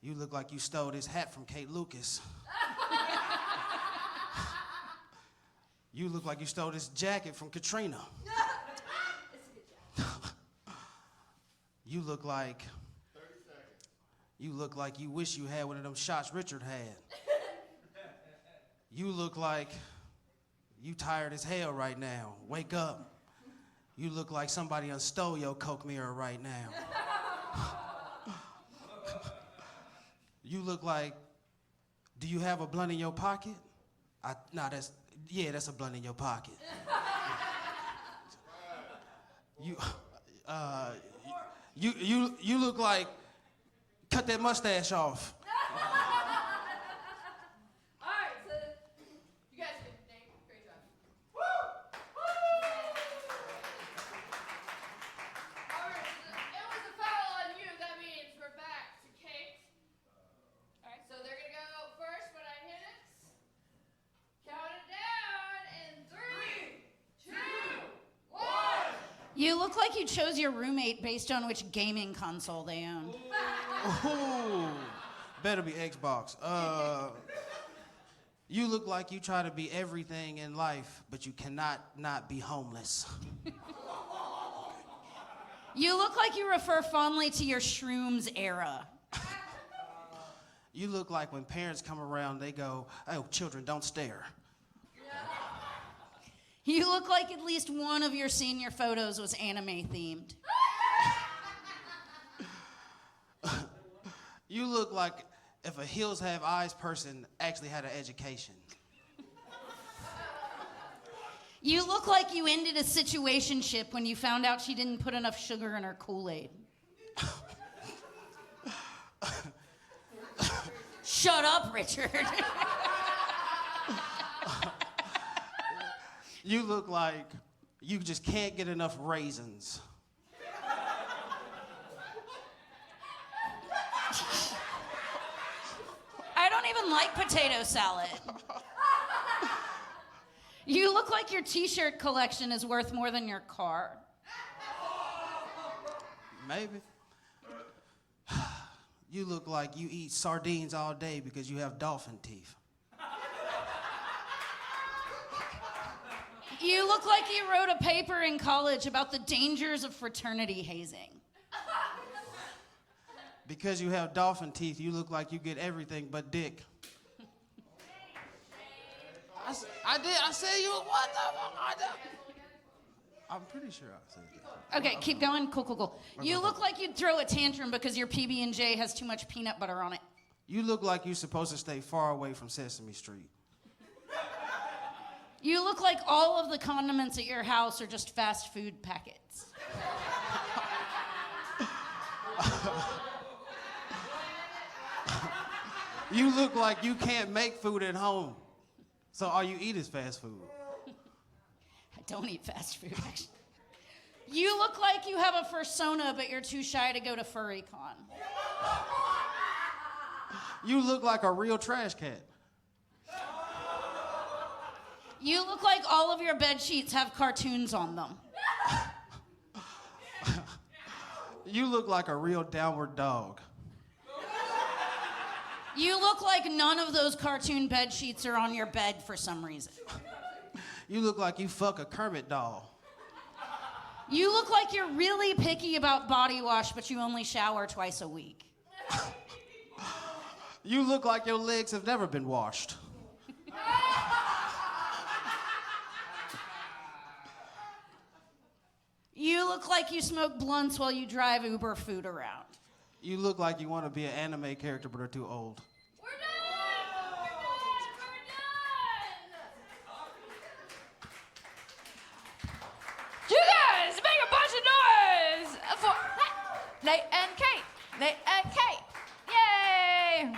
You look like you stole this hat from Kate Lucas. You look like you stole this jacket from Katrina. You look like... 30 seconds. You look like you wish you had one of them shots Richard had. You look like you tired as hell right now. Wake up. You look like somebody done stole your Coke mirror right now. You look like, do you have a blunt in your pocket? That's a blunt in your pocket. You look like, cut that mustache off. All right, so you guys did great job. Woo! All right, it was a foul on you. That means we're back to Kate. All right, so they're gonna go first when I hit it. Count it down in 3, 2, 1. You look like you chose your roommate based on which gaming console they own. Ooh, better be Xbox. You look like you try to be everything in life, but you cannot not be homeless. You look like you refer fondly to your shrooms era. You look like when parents come around, they go, "Oh, children, don't stare." You look like at least one of your senior photos was anime themed. You look like if a Hills Have Eyes person actually had an education. You look like you ended a situationship when you found out she didn't put enough sugar in her Kool-Aid. Shut up, Richard. You look like you just can't get enough raisins. I don't even like potato salad. You look like your t-shirt collection is worth more than your car. Maybe. You look like you eat sardines all day because you have dolphin teeth. You look like you wrote a paper in college about the dangers of fraternity hazing. Because you have dolphin teeth, you look like you get everything but dick. I did. I said you. What the fuck? I'm pretty sure I said that. Okay, keep going. Cool. You look like you'd throw a tantrum because your PB&J has too much peanut butter on it. You look like you're supposed to stay far away from Sesame Street. You look like all of the condiments at your house are just fast food packets. You look like you can't make food at home. So all you eat is fast food. I don't eat fast food, actually. You look like you have a fursona, but you're too shy to go to FurryCon. You look like a real trash cat. You look like all of your bed sheets have cartoons on them. You look like a real downward dog. You look like none of those cartoon bed sheets are on your bed for some reason. You look like you fuck a Kermit doll. You look like you're really picky about body wash, but you only shower twice a week. You look like your legs have never been washed. You look like you smoke blunts while you drive Uber food around. You look like you want to be an anime character but are too old. We're done! We're done! You guys, make a bunch of noise for Nate and Kate. Nate and Kate. Yay!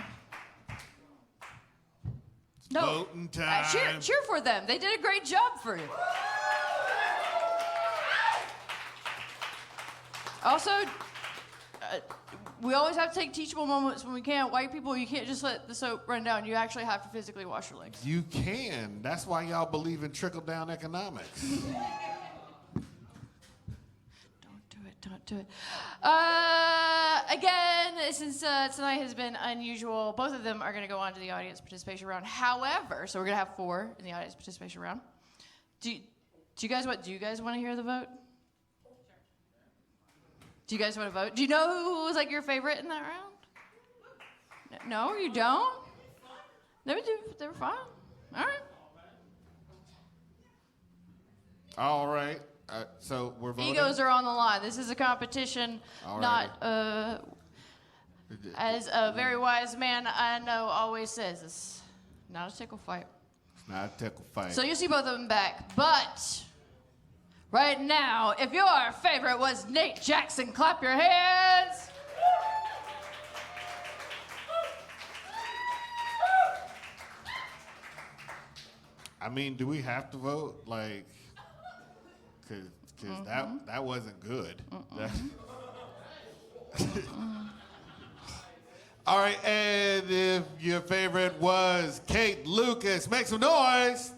No. Voting time. Cheer for them. They did a great job for you. Also, we always have to take teachable moments when we can. White people, you can't just let the soap run down. You actually have to physically wash your legs. You can. That's why y'all believe in trickle-down economics. Don't do it. Again, since tonight has been unusual, both of them are going to go on to the audience participation round. However, so we're going to have 4 in the audience participation round. Do you guys want to hear the vote? Do you guys want to vote? Do you know who was like your favorite in that round? No, you don't? They were fine. All right. All right. So we're voting. Egos are on the line. This is a competition, All not as a very wise man I know always says. It's not a tickle fight. It's not a tickle fight. So you'll see both of them back, but Right now, if your favorite was Nate Jackson, clap your hands. I mean, do we have to vote? Like, cause that wasn't good. All right, and if your favorite was Kate Lucas, make some noise.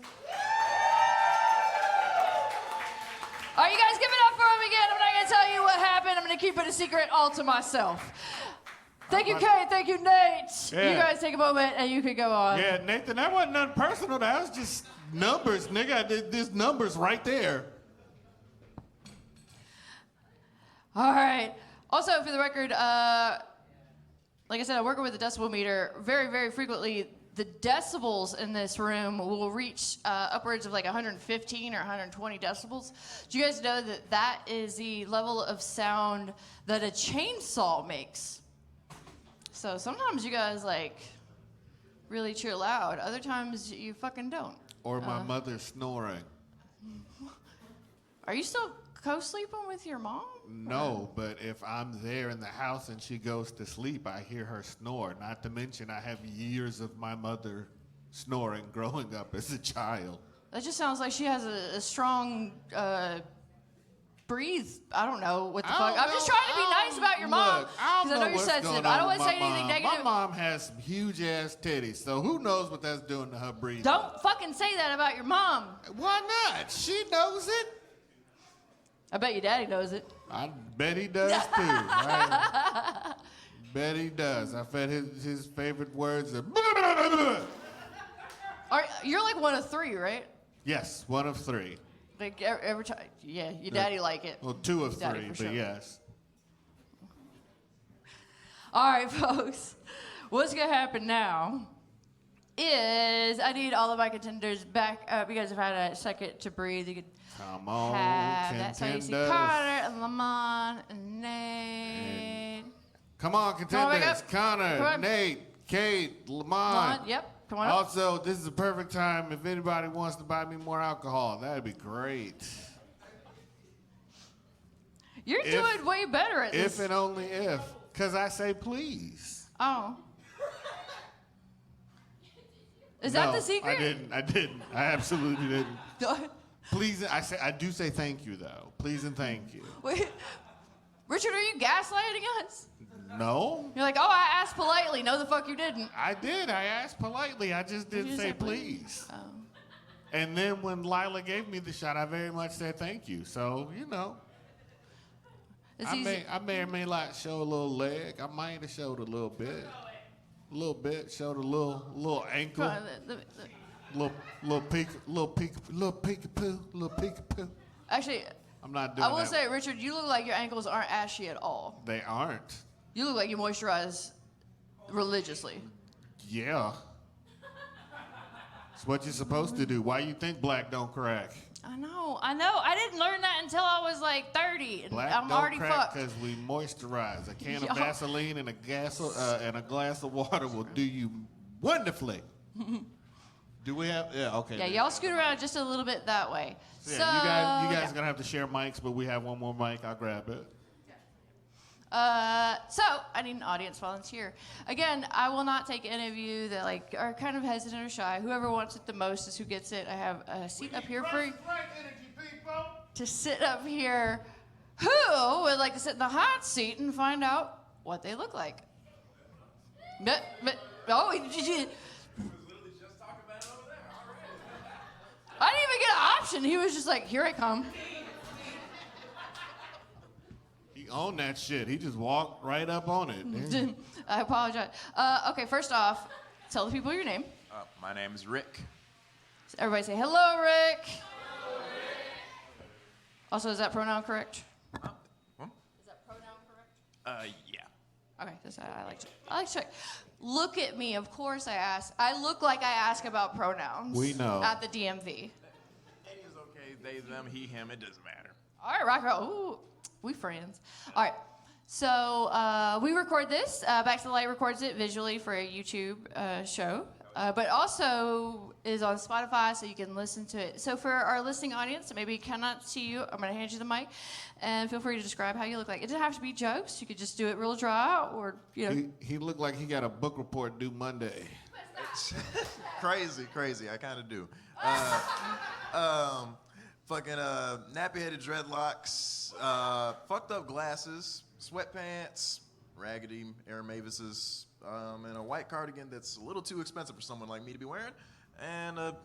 All right, you guys give it up for him again. I'm not going to tell you what happened. I'm going to keep it a secret all to myself. Thank you, Kate. Thank you, Nate. Yeah. You guys take a moment and you can go on. Yeah, Nathan, that wasn't nothing personal. That was just numbers, nigga. There's numbers right there. All right. Also, for the record, like I said, I'm working with a decibel meter. Very, very frequently, the decibels in this room will reach upwards of like 115 or 120 decibels. Do you guys know that that is the level of sound that a chainsaw makes? So sometimes you guys like really cheer loud. Other times you fucking don't. Or my mother snoring. Are you still co-sleeping with your mom? No, but if I'm there in the house and she goes to sleep, I hear her snore. Not to mention I have years of my mother snoring growing up as a child. That just sounds like she has a strong breathe. I don't know what the fuck. I'm just trying to be nice about your mom. Look, I Because I know you're sensitive. I don't want to say anything negative. My mom has some huge ass titties, so who knows what that's doing to her breathing. Don't fucking say that about your mom. Why not? She knows it. I bet your daddy knows it. I bet he does too. Right? Bet he does. I bet his favorite words are. You're like one of three, right? Yes, one of three. Like every time. Yeah, your daddy like it. Well, two of Your daddy three, for but sure. yes. All right, folks. What's gonna happen now is I need all of my contenders back up. You guys have had a second to breathe. You could Come on, have that's how you see contenders. Connor and Lamon and Nate. Come on, back contenders. up. Connor, Come on. Nate, Kate, Lamont. Lamon, yep. Come on up. Also, this is the perfect time if anybody wants to buy me more alcohol. That'd be great. You're doing way better at this. If and only if. Because I say please. Oh. Is that the secret? I didn't. I absolutely didn't. Please, I do say thank you, though. Please and thank you. Wait, Richard, are you gaslighting us? No, You're like, oh, I asked politely. No, the fuck you didn't. I did. I asked politely. I just didn't just say said please. please. And then when Lila gave me the shot, I very much said thank you. So, you know. It's I easy. may or may not show a little leg. I might have showed a little bit. A little bit. Showed a little ankle. Little peek-a-poo. Actually, I'm not doing I will that. say, Richard, you look like your ankles aren't ashy at all. They aren't. You look like you moisturize religiously. Yeah. It's what you're supposed to do. Why you think black don't crack? I know. I didn't learn that until I was like 30, and Black I'm don't already crack fucked. because we moisturize. A can Yeah. of Vaseline and a glass of water will do you wonderfully. Do we have? Yeah. Okay. Yeah, y'all scoot around just a little bit that way. Yeah, So, you guys are gonna have to share mics, but we have one more mic. I'll grab it. So I need an audience volunteer. Again, I will not take any of you that like are kind of hesitant or shy. Whoever wants it the most is who gets it. I have a seat up here for you to sit up here. Who would like to sit in the hot seat and find out what they look like? Oh, I didn't even get an option. He was just like, here I come. He owned that shit. He just walked right up on it. I apologize. Okay, first off, tell the people your name. My name is Rick. Everybody say, hello, Rick. Also, is that pronoun correct? Huh? Is that pronoun correct? Yeah. Okay, I like to check. Look at me. Of course I ask. I look like I ask about pronouns. We know. At the DMV. Any is okay. They, them, he, him. It doesn't matter. All right, rock and roll. Ooh, we friends. All right. So we record this. Back to the Light records it visually for a YouTube show. but also is on Spotify, so you can listen to it. So for our listening audience that maybe cannot see you, I'm going to hand you the mic, and feel free to describe how you look like. It doesn't have to be jokes. You could just do it real dry, or, you know. He looked like he got a book report due Monday. Crazy. I kind of do. Fucking nappy-headed dreadlocks, fucked up glasses, sweatpants, raggedy Aaron Mavis's, and a white cardigan that's a little too expensive for someone like me to be wearing, and a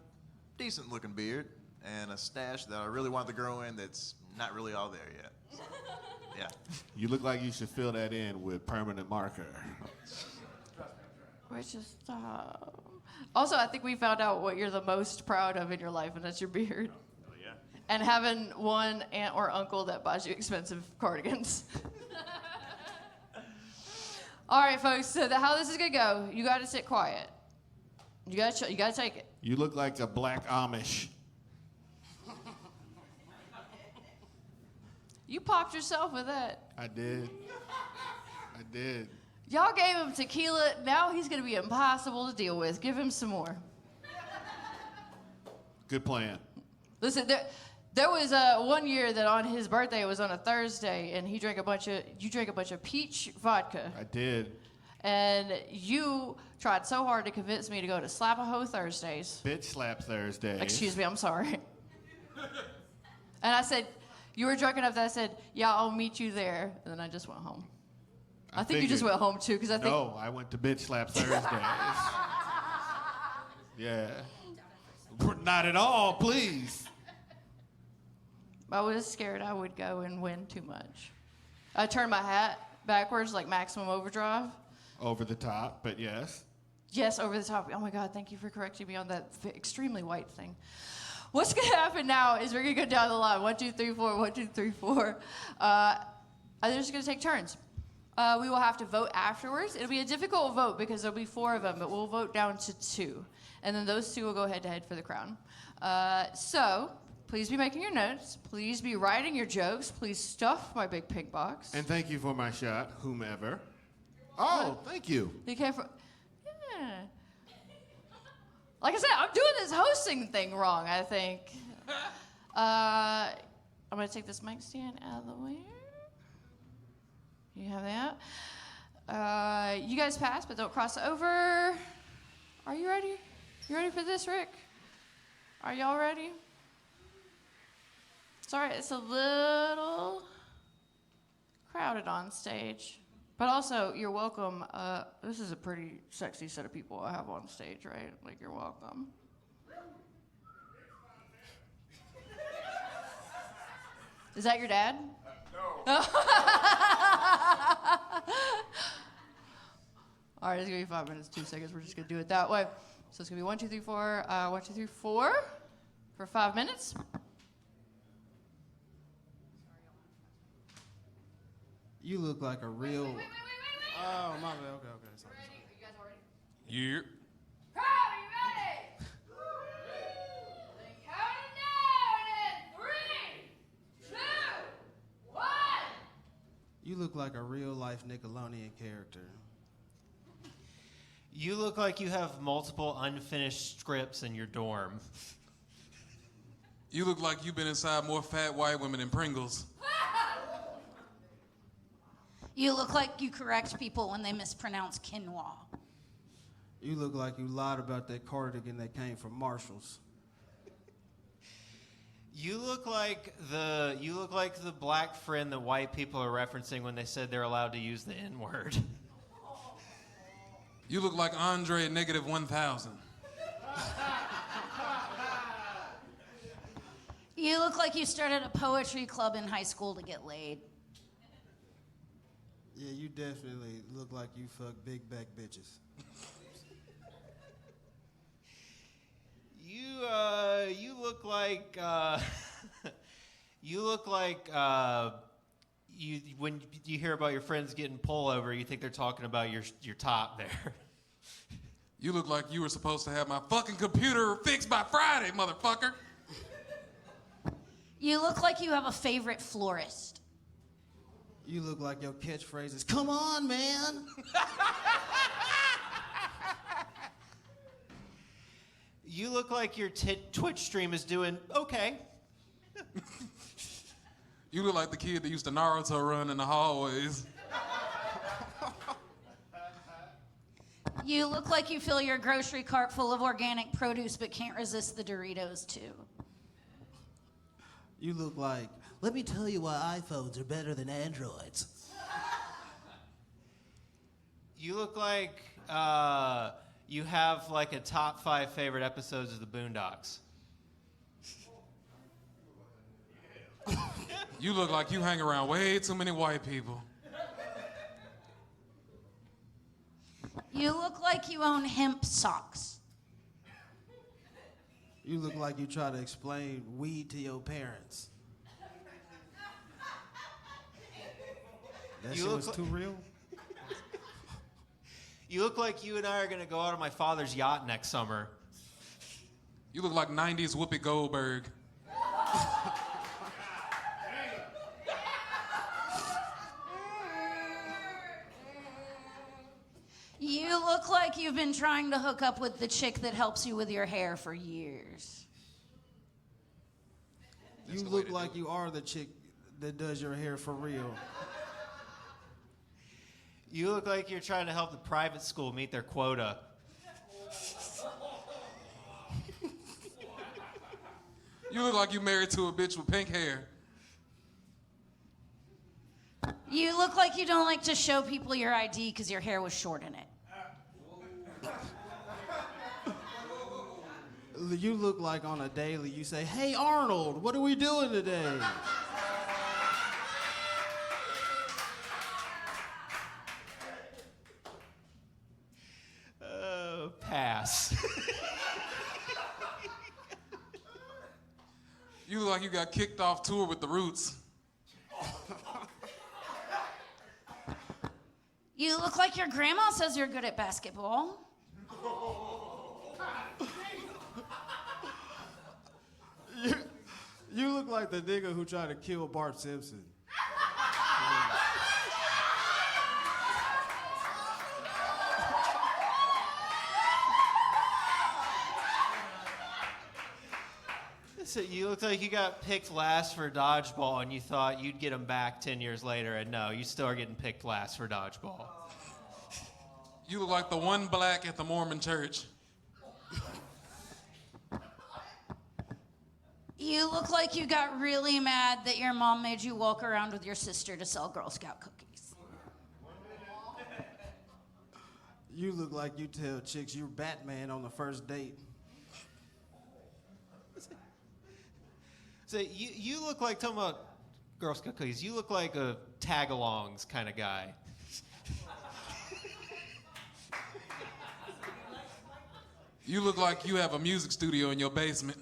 decent-looking beard, and a stash that I really want to grow in that's not really all there yet. So, yeah. You look like you should fill that in with permanent marker. Which is Also, I think we found out what you're the most proud of in your life, and that's your beard. Oh, yeah. And having one aunt or uncle that buys you expensive cardigans. All right, folks. So how this is gonna go? You got to sit quiet. You got to take it. You look like a black Amish. You popped yourself with that. I did. Y'all gave him tequila. Now he's gonna be impossible to deal with. Give him some more. Good plan. Listen, there was one year that on his birthday, it was on a Thursday, and you drank a bunch of peach vodka. I did. And you tried so hard to convince me to go to Slap-a-Ho Thursdays. Bitch slap Thursday. Excuse me, I'm sorry. And I said, you were drunk enough that I said, yeah, I'll meet you there. And then I just went home. I think you just went home too, because I think. No, I went to bitch slap Thursdays. Yeah. Not at all, please. I was scared I would go and win too much. I turned my hat backwards, like maximum overdrive. Over the top, but yes. Yes, over the top. Oh my God, thank you for correcting me on that extremely white thing. What's gonna happen now is we're gonna go down the line. 1, 2, 3, 4, 1, 2, 3, 4. They're just gonna take turns. We will have to vote afterwards. It'll be a difficult vote because there'll be 4 of them, but we'll vote down to 2. And then those 2 will go head to head for the crown. So please be making your notes. Please be writing your jokes. Please stuff my big pink box. And thank you for my shot, whomever. Oh, thank you. You came from, yeah. Like I said, I'm doing this hosting thing wrong, I think. I'm gonna take this mic stand out of the way. You have that. You guys pass, but don't cross over. Are you ready? You ready for this, Rick? Are y'all ready? Sorry, it's a little crowded on stage. But also, you're welcome. This is a pretty sexy set of people I have on stage, right? Like, you're welcome. Is that your dad? No. All right, it's gonna be 5 minutes, 2 seconds. We're just gonna do it that way. So it's gonna be 1, 2, 3, 4. 1, 2, 3, 4 for 5 minutes. You look like a real. Wait. Oh, my bad. Okay. Sorry. Ready? Are you guys all ready? Yeah. Crowd, are you ready? Then count it down in 3, 2, 1. You look like a real life Nickelodeon character. You look like you have multiple unfinished scripts in your dorm. You look like you've been inside more fat white women than Pringles. You look like you correct people when they mispronounce quinoa. You look like you lied about that cardigan that came from Marshall's. You look like the black friend that white people are referencing when they said they're allowed to use the N-word. You look like Andre at -1000. You look like you started a poetry club in high school to get laid. Yeah, you definitely look like you fuck big back bitches. You look like when you hear about your friends getting pullover, you think they're talking about your top there. You look like you were supposed to have my fucking computer fixed by Friday, motherfucker. You look like you have a favorite florist. You look like your catchphrase is, "Come on, man." You look like your Twitch stream is doing okay. You look like the kid that used to Naruto run in the hallways. You look like you fill your grocery cart full of organic produce but can't resist the Doritos too. You look like, let me tell you why iPhones are better than Androids. You look like you have like a top 5 favorite episodes of the Boondocks. You look like you hang around way too many white people. You look like you own hemp socks. You look like you try to explain weed to your parents. That You shit look was like- too real? You look like you and I are gonna go out on my father's yacht next summer. You look like 90s Whoopi Goldberg. You look like you've been trying to hook up with the chick that helps you with your hair for years. You look like you are the chick that does your hair for real. You look like you're trying to help the private school meet their quota. You look like you married to a bitch with pink hair. You look like you don't like to show people your ID because your hair was short in it. You look like on a daily you say, hey Arnold, what are we doing today? Pass. You look like you got kicked off tour with the Roots. You look like your grandma says you're good at basketball. You look like the nigga who tried to kill Bart Simpson. So you look like you got picked last for dodgeball and you thought you'd get them back 10 years later, and no, you still are getting picked last for dodgeball. You look like the one black at the Mormon church. You look like you got really mad that your mom made you walk around with your sister to sell Girl Scout cookies. You look like you tell chicks you're Batman on the first date. So you look like, talking about Girl Scout cookies, you look like a tag-alongs kind of guy. You look like you have a music studio in your basement.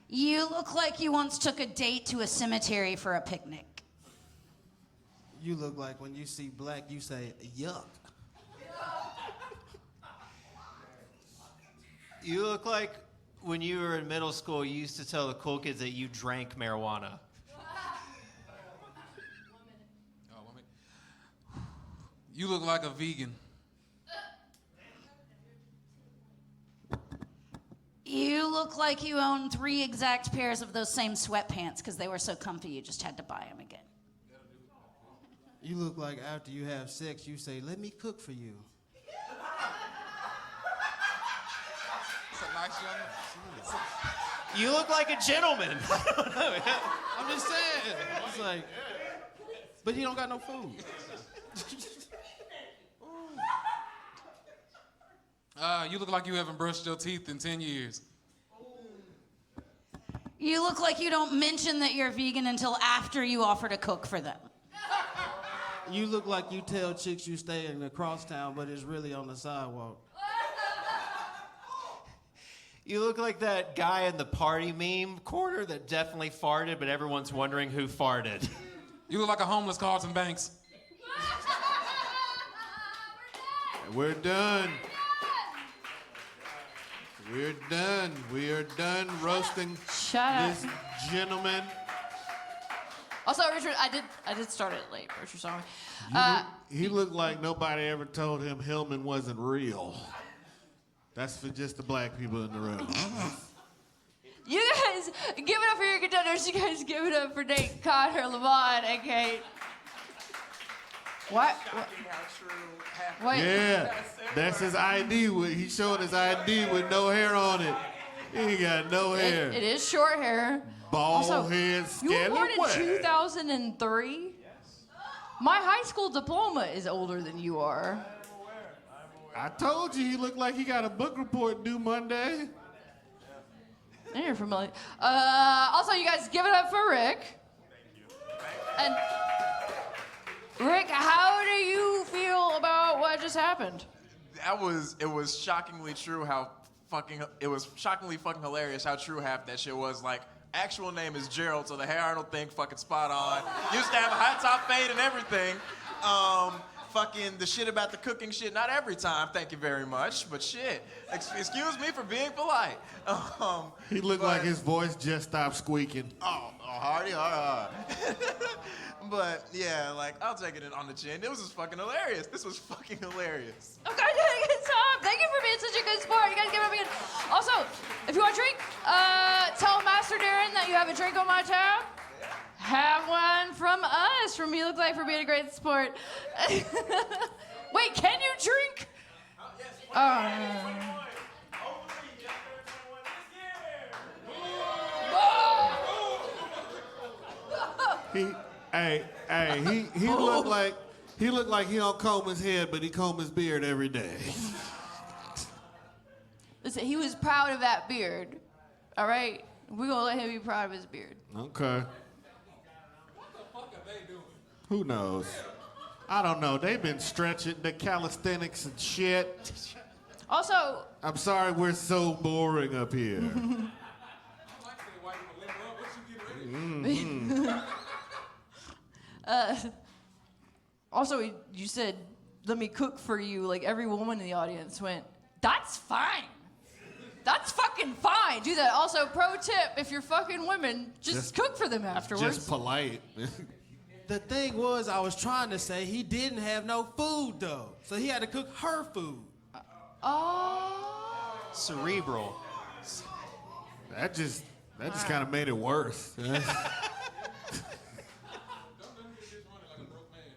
You look like you once took a date to a cemetery for a picnic. You look like when you see black, you say, yuck. You look like when you were in middle school, you used to tell the cool kids that you drank marijuana. You look like a vegan. You look like you own 3 exact pairs of those same sweatpants because they were so comfy you just had to buy them again. You look like after you have sex, you say, let me cook for you. It's a nice young. You look like a gentleman. I'm just saying. It's like, but he don't got no food. You look like you haven't brushed your teeth in 10 years. You look like you don't mention that you're vegan until after you offer to cook for them. You look like you tell chicks you stay in the crosstown, but it's really on the sidewalk. You look like that guy in the party meme corner that definitely farted, but everyone's wondering who farted. You look like a homeless Carlton Banks. We're done. We're done. We are done roasting Shut up. this gentleman. Also, Richard, I did start it late. Richard saw me. He looked like nobody ever told him Hillman wasn't real. That's for just the black people in the room. You guys, give it up for your contenders. You guys give it up for Nate, Connor, Lamon, and Kate. What? Wait. Yeah, that's his ID. He's showing his ID with no hair on it. He ain't got no hair. It is short hair. Bald Also, head, you were born in scallywag. 2003? Yes. My high school diploma is older than you are. I told you he looked like he got a book report due Monday. And you're familiar. Also, you guys give it up for Rick. And Rick, how do you feel about what just happened? It was shockingly true how it was shockingly fucking hilarious how true half that shit was. Like, actual name is Gerald, so the hair I don't think fucking spot on. Used to have a high top fade and everything. Fucking the shit about the cooking shit, not every time, thank you very much, but shit. Excuse me for being polite. He looked like his voice just stopped squeaking. Hardy. But yeah, like, I'll take it on the chin. It was just fucking hilarious. This was fucking hilarious. Okay, good time. Thank you for being such a good sport. You guys give it up again. Also, if you want a drink, tell Master Darren that you have a drink on my tab. Have one from us, from You Look Like, for being a great sport. Wait, can you drink? He looked like he don't comb his head, but he comb his beard every day. Listen, he was proud of that beard. All right? We're going to let him be proud of his beard. Okay. Who knows? I don't know. They've been stretching the calisthenics and shit. Also, I'm sorry we're so boring up here. also, you said, let me cook for you. Like, every woman in the audience went, that's fine. That's fucking fine. Do that. Also, pro tip, if you're fucking women, just cook for them afterwards. Just polite. The thing was, I was trying to say he didn't have no food though, so he had to cook her food. Oh. Cerebral. That just kind of made it worse.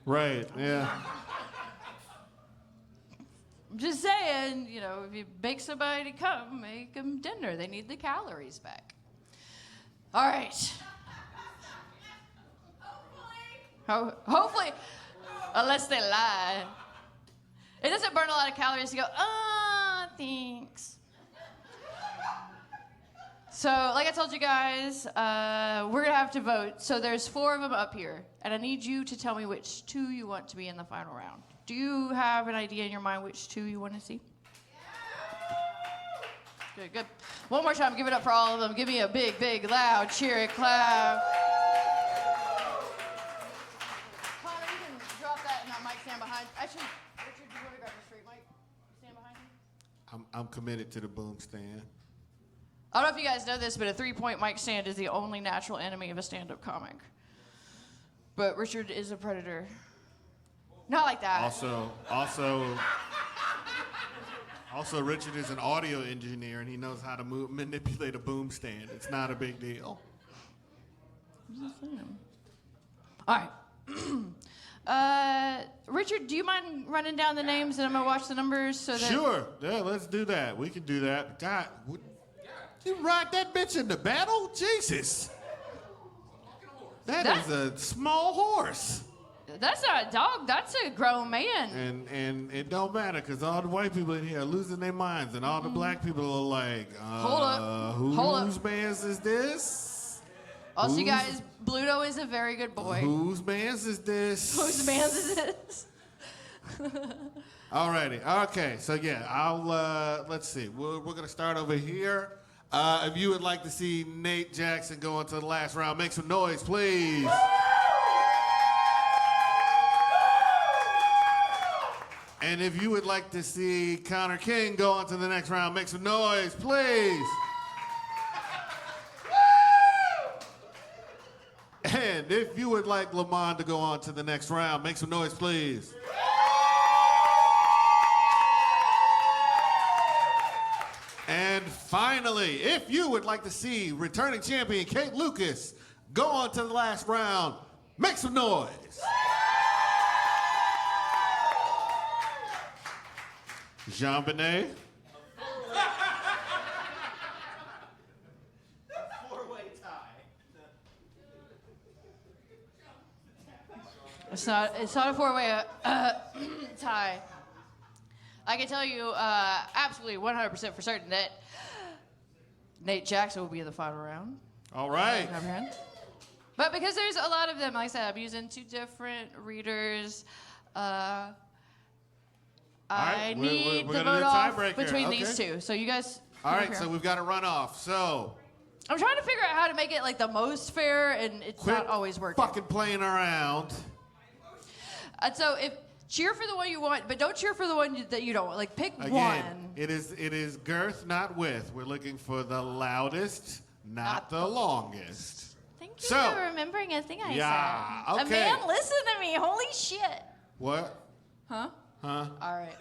Right, yeah. I'm just saying, you know, if you bake somebody to come, make them dinner. They need the calories back. All right. Hopefully, unless they lie. It doesn't burn a lot of calories to go, thanks. So, like I told you guys, we're going to have to vote. So there's 4 of them up here, and I need you to tell me which 2 you want to be in the final round. Do you have an idea in your mind which 2 you want to see? Good, good. One more time, give it up for all of them. Give me a big, big, loud, cheery clap. Connor, you can drop that and that mic stand behind. Actually, Richard, do you want to grab the straight mic? Stand behind you. I'm committed to the boom stand. I don't know if you guys know this, but a 3-point mic stand is the only natural enemy of a stand-up comic. But Richard is a predator. Not like that. Also, Richard is an audio engineer, and he knows how to manipulate a boom stand. It's not a big deal. All right. Richard, do you mind running down the names, and I'm going to watch the numbers so that... Sure. Yeah, let's do that. We can do that. God, you ride that bitch in the battle? Jesus. That is a small horse. That's not a dog. That's a grown man. And it don't matter because all the white people in here are losing their minds, and all the black people are like, Hold up. Whose man's is this? Also, you guys, Bluto is a very good boy. Whose man's is this? Whose man's is this? Alrighty. Okay. So yeah, let's see. We're gonna start over here. If you would like to see Nate Jaxon go into the last round, make some noise, please. And if you would like to see Connor King go on to the next round, make some noise, please. And if you would like Lamon to go on to the next round, make some noise, please. And finally, if you would like to see returning champion Kate Lucas go on to the last round, make some noise. Jean Benet. Four-way tie. It's not a four-way tie. I can tell you absolutely 100% for certain that Nate Jaxon will be in the final round. All right. But because there's a lot of them, like I said, I'm using 2 different readers. I right, need we're the gonna do vote a off tiebreaker. between Okay. these 2. So you guys. All come right, up so here. we've got a runoff. So I'm trying to figure out how to make it like the most fair, and it's quit not always working. fucking playing around. And so if cheer for the one you want, but don't cheer for the one that you don't want. Like pick Again, one. it is girth, not width. We're looking for the loudest, not the longest. Thank you So- for remembering a thing I Yeah, said. okay. A man, listen to me. Holy shit. What? Huh? Huh? All right.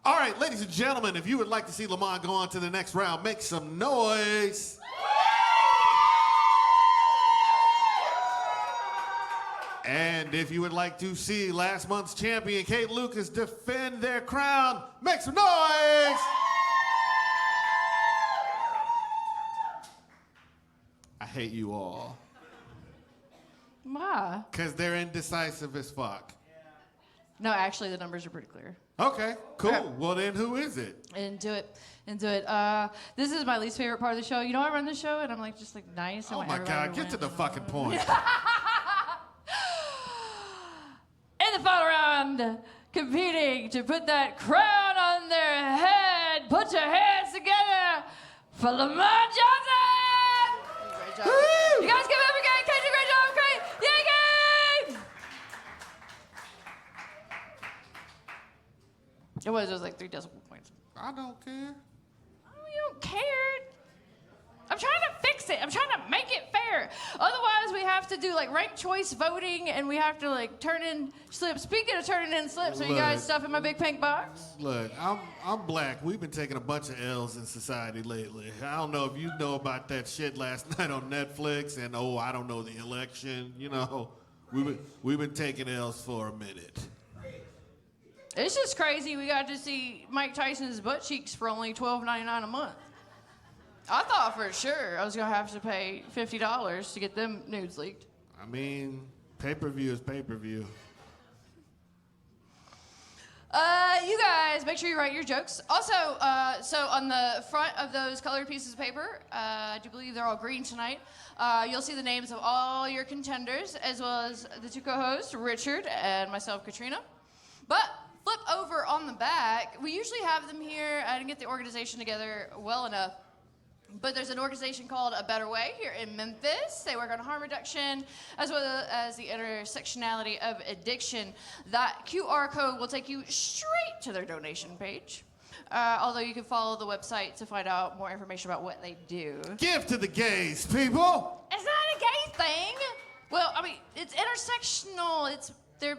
All right, ladies and gentlemen, if you would like to see Lamont go on to the next round, make some noise. And if you would like to see last month's champion Kate Lucas defend their crown, make some noise. I hate you all. Why? Because they're indecisive as fuck. No, actually, the numbers are pretty clear. Okay, cool. Okay. Well, then who is it? Into it. This is my least favorite part of the show. You know, I run the show, and I'm like just like nice. I Oh want my everybody God, get to win. the fucking point. In the final round, competing to put that crown on their head. Put your hands together for Lamon Jaxon. Great job. Woo! You guys give him a great, Kate, a great job, great. Yay, Kate! It was just like 3 decimal points. I don't care. Oh, you don't care. I'm trying to fix it. I'm trying to make it fair. Otherwise, we have to do like ranked choice voting, and we have to like turn in slips. Speaking of turning in slips, are you guys Look. stuffing my big pink box? Look, I'm black. We've been taking a bunch of L's in society lately. I don't know if you know about that shit last night on Netflix, and I don't know, the election. You know, we've been taking L's for a minute. It's just crazy. We got to see Mike Tyson's butt cheeks for only $12.99 a month. I thought for sure I was gonna have to pay $50 to get them nudes leaked. I mean, pay-per-view is pay-per-view. You guys, make sure you write your jokes. Also, so on the front of those colored pieces of paper, I do believe they're all green tonight. You'll see the names of all your contenders, as well as the 2 co-hosts, Richard and myself, Katrina. But flip over on the back. We usually have them here. I didn't get the organization together well enough. But there's an organization called A Better Way here in Memphis. They work on harm reduction as well as the intersectionality of addiction. That QR code will take you straight to their donation page. Although you can follow the website to find out more information about what they do. Give to the gays, people. It's not a gay thing. Well, I mean, it's intersectional. They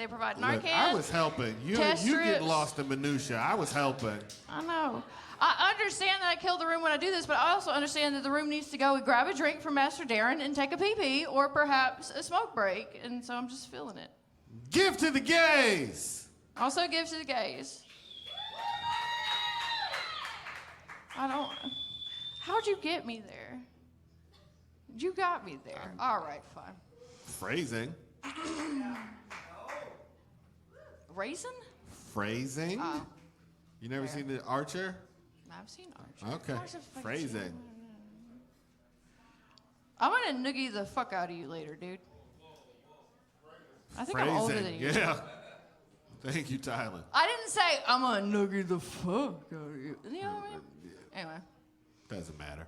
provide Narcan. Look, I was helping. You test get strips. lost in minutia. I was helping. I know. I understand that I kill the room when I do this, but I also understand that the room needs to go and grab a drink from Master Darren and take a pee-pee or perhaps a smoke break, and so I'm just feeling it. Give to the gays. Also give to the gays. How'd you get me there? You got me there. All right, fine. Phrasing. Raisin? Phrasing? Oh. You never seen the Archer? I've seen Archer. Okay. Archer's fucking Phrasing. shit. I'm gonna noogie the fuck out of you later, dude. I think I'm older than you. Yeah. Thank you, Tyler. I didn't say I'm gonna noogie the fuck out of you. You know what I mean? Anyway. Doesn't matter.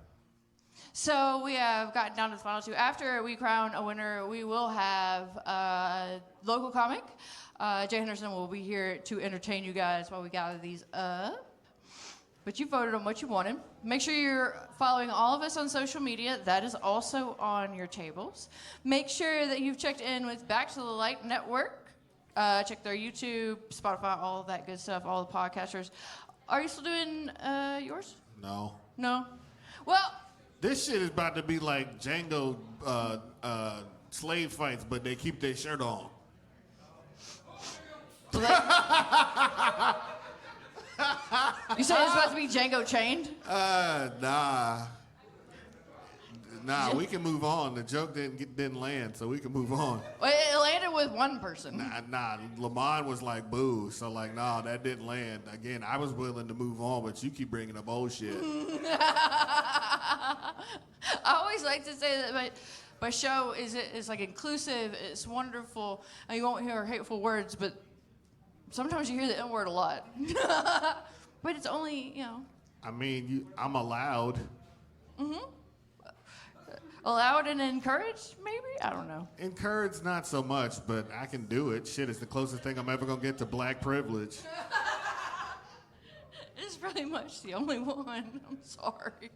So we have gotten down to the final 2. After we crown a winner, we will have a local comic. Jay Henderson will be here to entertain you guys while we gather these up. but you voted on what you wanted. Make sure you're following all of us on social media. That is also on your tables. Make sure that you've checked in with Back to the Light Network. Check their YouTube, Spotify, all of that good stuff, all the podcasters. Are you still doing yours? No. No? Well, This shit is about to be like Django slave fights, but they keep their shirt on. you said it's about to be Django chained? Nah, we can move on. The joke didn't land, so we can move on. Well, it landed with one person. Nah, Lamon was like, boo. So like, nah, that didn't land. Again, I was willing to move on, but you keep bringing up old shit. I always like to say that my show is like inclusive. It's wonderful. And you won't hear hateful words, but sometimes you hear the N word a lot. But it's only, I mean, I'm allowed. Allowed and encouraged, maybe? I don't know. Encouraged, not so much, but I can do it. Shit, it's the closest thing I'm ever gonna get to black privilege. It's pretty much the only one. I'm sorry.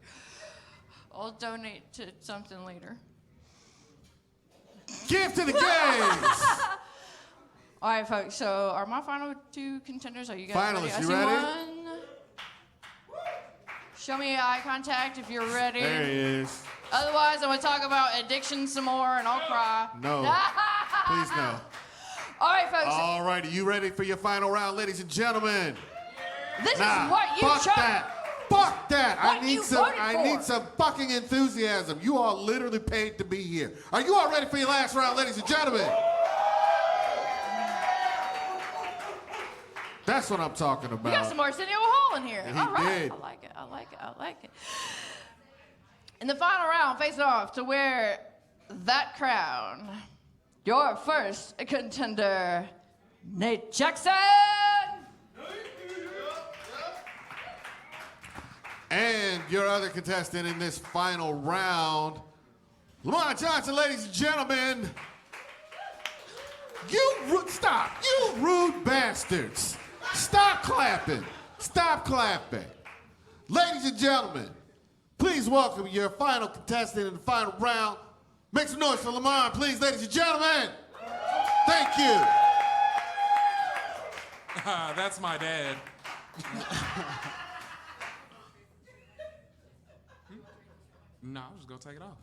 I'll donate to something later. Give to the gays! All right, folks. So, are my final two contenders? Are you guys Finalists, ready? you I see ready? one. Show me eye contact if you're ready. There he is. Otherwise, I'm gonna talk about addiction some more, and I'll cry. No. Please no. All right, folks. All right, are you ready for your final round, ladies and gentlemen? This is what you fuck chose. that. Fuck that. What you voted I for. need some fucking enthusiasm. You are literally paid to be here. Are you all ready for your last round, ladies and gentlemen? That's what I'm talking about. We got some Arsenio Hall in here. Yeah, he All right. did. I like it. In the final round, face off to wear that crown, your first contender, Nate Jaxon. And your other contestant in this final round, Lamon Johnson, ladies and gentlemen. Stop. You rude bastards. Stop clapping. Stop clapping. Ladies and gentlemen, please welcome your final contestant in the final round. Make some noise for Lamon, please, ladies and gentlemen. Thank you. That's my dad. No, I'm just gonna take it off.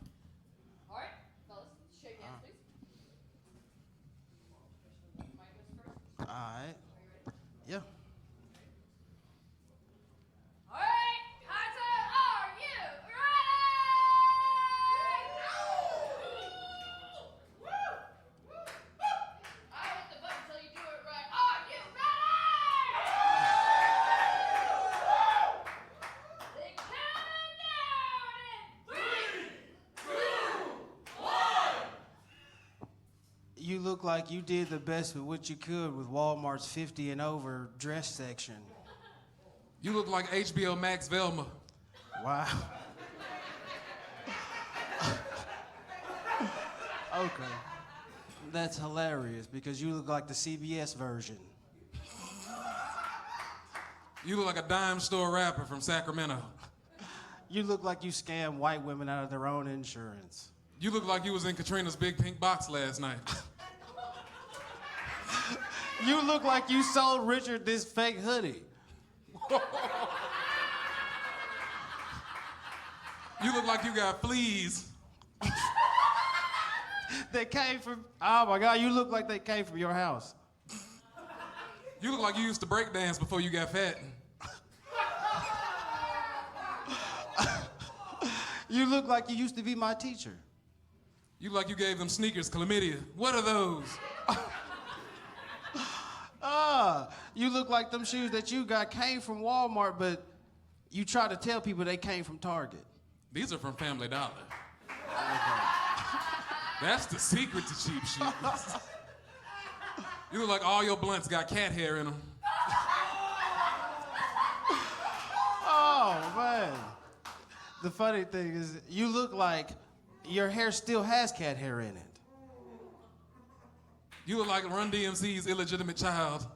All right, fellas, shake hands, please. All right. Yeah. All right, Hunter, are you ready? I hit the button until you do it right. Are you ready? They count down in 3, 2, 1. You look like you did the best with what you could with Walmart's 50 and over dress section. You look like HBO Max Velma. Wow. Okay. That's hilarious because you look like the CBS version. You look like a dime store rapper from Sacramento. You look like you scam white women out of their own insurance. You look like you was in Katrina's big pink box last night. You look like you sold Richard this fake hoodie. You look like you got fleas. They came from, oh my God, you look like they came from your house. You look like you used to break dance before you got fat. You look like you used to be my teacher. You look like you gave them sneakers chlamydia. What are those? You look like them shoes that you got came from Walmart, but you try to tell people they came from Target. These are from Family Dollar. That's the secret to cheap shoes. You look like all your blunts got cat hair in them. Oh, man. The funny thing is, you look like your hair still has cat hair in it. You look like Run DMC's illegitimate child.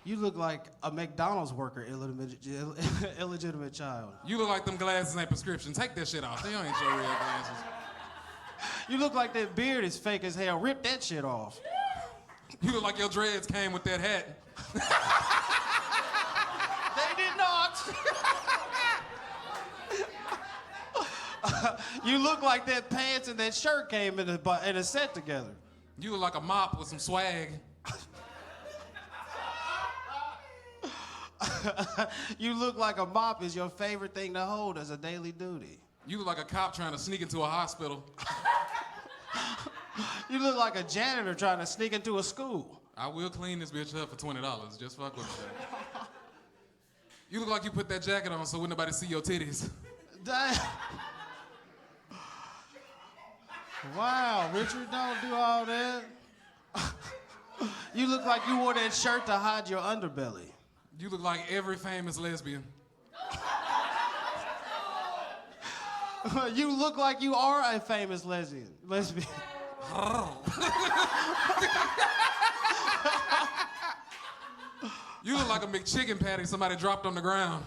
You look like a McDonald's worker, illegitimate child. You look like them glasses ain't prescription. Take that shit off. They ain't your real glasses. You look like that beard is fake as hell. Rip that shit off. You look like your dreads came with that hat. They did not. You look like that pants and that shirt came in a set together. You look like a mop with some swag. You look like a mop is your favorite thing to hold as a daily duty. You look like a cop trying to sneak into a hospital. You look like a janitor trying to sneak into a school. I will clean this bitch up for $20. Just fuck with me. You look like you put that jacket on so wouldn't nobody see your titties. Damn. Wow, Richard, don't do all that. You look like you wore that shirt to hide your underbelly. You look like every famous lesbian. You look like you are a famous lesbian. You look like a McChicken patty somebody dropped on the ground.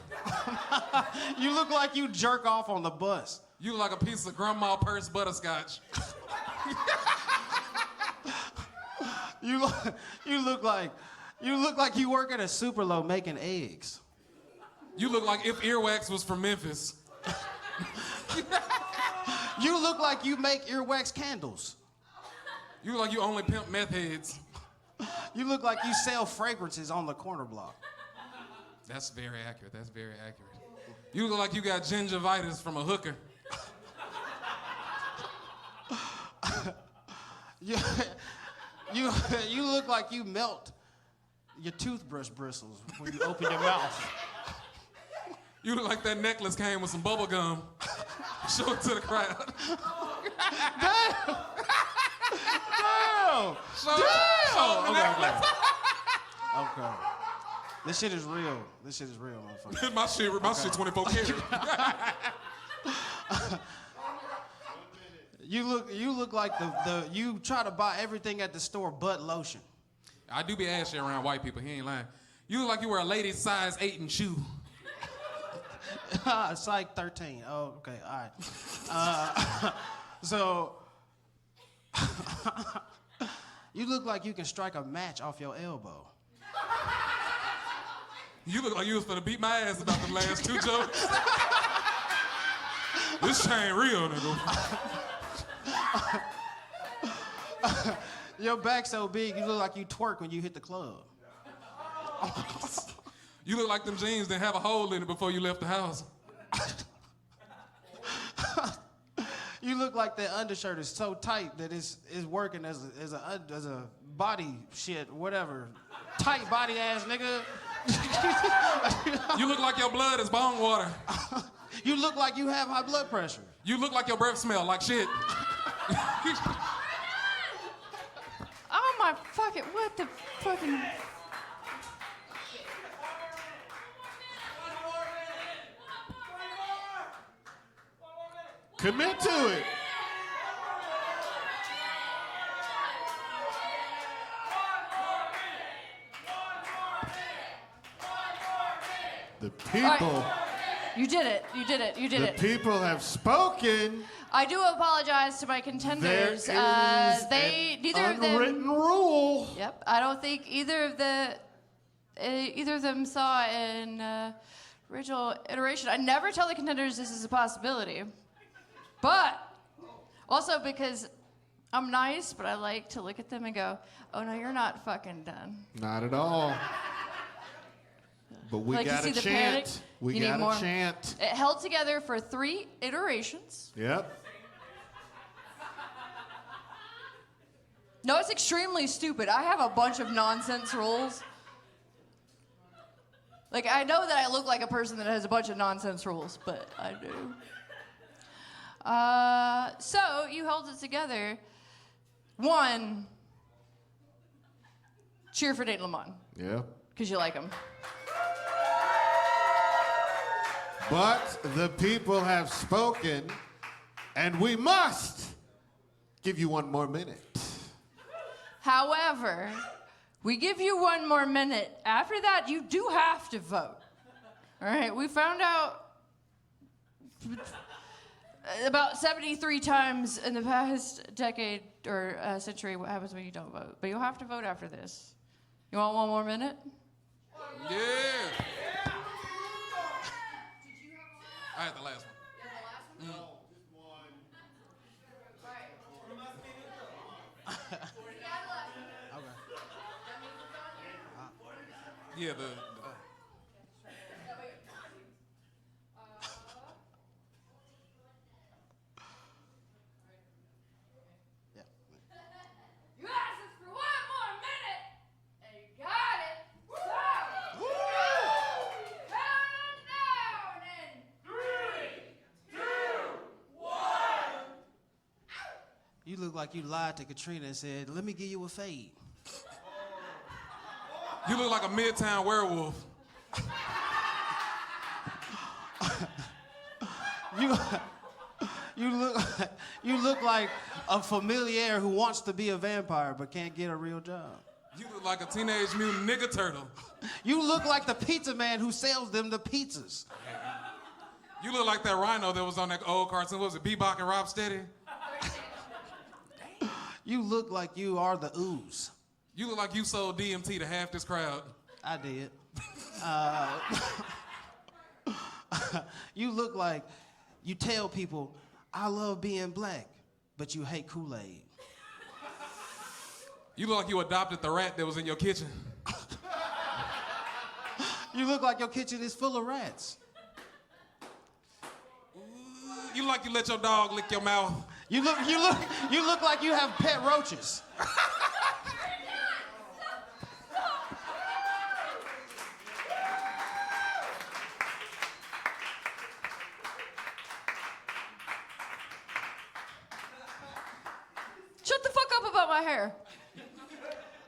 You look like you jerk off on the bus. You look like a piece of grandma purse butterscotch. You look like you work at a Superlow making eggs. You look like if earwax was from Memphis. You look like you make earwax candles. You look like you only pimp meth heads. You look like you sell fragrances on the corner block. That's very accurate. That's very accurate. You look like you got gingivitis from a hooker. You look like you melt your toothbrush bristles when you open your mouth. You look like that necklace came with some bubble gum. Show it to the crowd. Damn! Damn! Show the Okay, necklace. okay. This shit is real. This shit is real, motherfucker. my shit 24 karat. You look like you try to buy everything at the store but lotion. I do be ashy around white people. He ain't lying. You look like you wear a lady size 8 and shoe. Size 13. Oh, okay. All right. So you look like you can strike a match off your elbow. You look like you was finna beat my ass about the last 2 jokes. This shit ain't real, nigga. Your back so big, you look like you twerk when you hit the club. You look like them jeans that have a hole in it before you left the house. You look like that undershirt is so tight that it's working as a body shit, whatever. Tight body ass nigga. You look like your blood is bone water. You look like you have high blood pressure. You look like your breath smell like shit. Oh my fucking, what the fucking. Commit to it. The people. right. You did it. You did it. You did The it. people have spoken. I do apologize to my contenders. There is Neither an of them. unwritten rule. Yep. I don't think either of them saw an original iteration. I never tell the contenders this is a possibility, but also because I'm nice, but I like to look at them and go, "Oh no, you're not fucking done." Not at all. But we Like, you got see to the panic? chant. We You need got more. to chant. It held together for 3 iterations. Yep. No, it's extremely stupid. I have a bunch of nonsense rules. Like, I know that I look like a person that has a bunch of nonsense rules, but I do. So, you held it together. 1, cheer for Nate Lamon, Yep. because you like him. But the people have spoken, and we must give you 1 more minute. However, We give you 1 more minute. After that, you do have to vote. All right, we found out about 73 times in the past decade or century what happens when you don't vote. But you'll have to vote after this. You want 1 more minute? Yeah. I had the last one. Yeah, You asked us for 1 more minute, and you got it. So, count down in 3, 2, 1. You look like you lied to Katrina and said, "Let me give you a fade." you look like a Midtown werewolf. You look like a familiar who wants to be a vampire but can't get a real job. You look like a Teenage Mutant Ninja Turtle. You look like the pizza man who sells them the pizzas. You look like that rhino that was on that old cartoon. What was it, Bebop and Rocksteady? You look like you are the ooze. You look like you sold DMT to half this crowd. I did. You look like you tell people, "I love being black," but you hate Kool-Aid. You look like you adopted the rat that was in your kitchen. You look like your kitchen is full of rats. You look like you let your dog lick your mouth. You look like you have pet roaches. Shut the fuck up about my hair.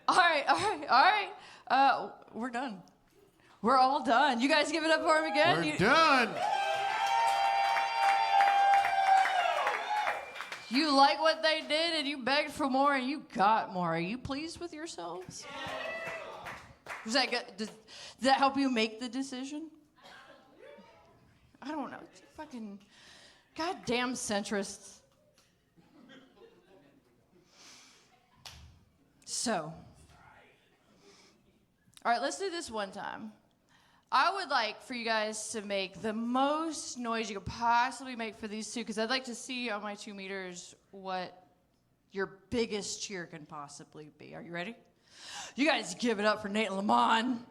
All right. We're done. We're all done. You guys give it up for him again? We're done. You like what they did and you begged for more and you got more. Are you pleased with yourselves? Does that does that help you make the decision? I don't know. Fucking goddamn centrists. So, all right, let's do this one time. I would like for you guys to make the most noise you could possibly make for these two, because I'd like to see on my 2 meters what your biggest cheer can possibly be. Are you ready? You guys give it up for Nate and Lamon.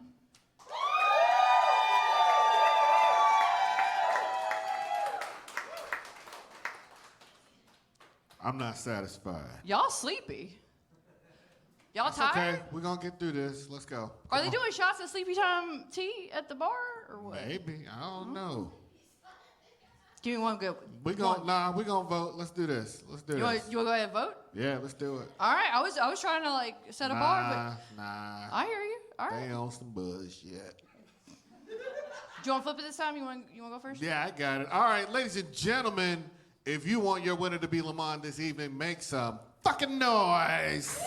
I'm not satisfied. Y'all sleepy. Y'all It's tired? okay. We're going to get through this. Let's go. Are they doing shots of sleepy time tea at the bar or what? Maybe. I don't know. Give me one good one. We're going to vote. Let's do this. Let's do You want this. to go ahead and vote? Yeah, let's do it. All right. I was trying to like set a bar, Nah. but I hear you. All right. They on some bullshit. Do you want to flip it this time? You want to go first? Yeah, I got it. All right, ladies and gentlemen, if you want your winner to be Lamon this evening, make some fucking noise.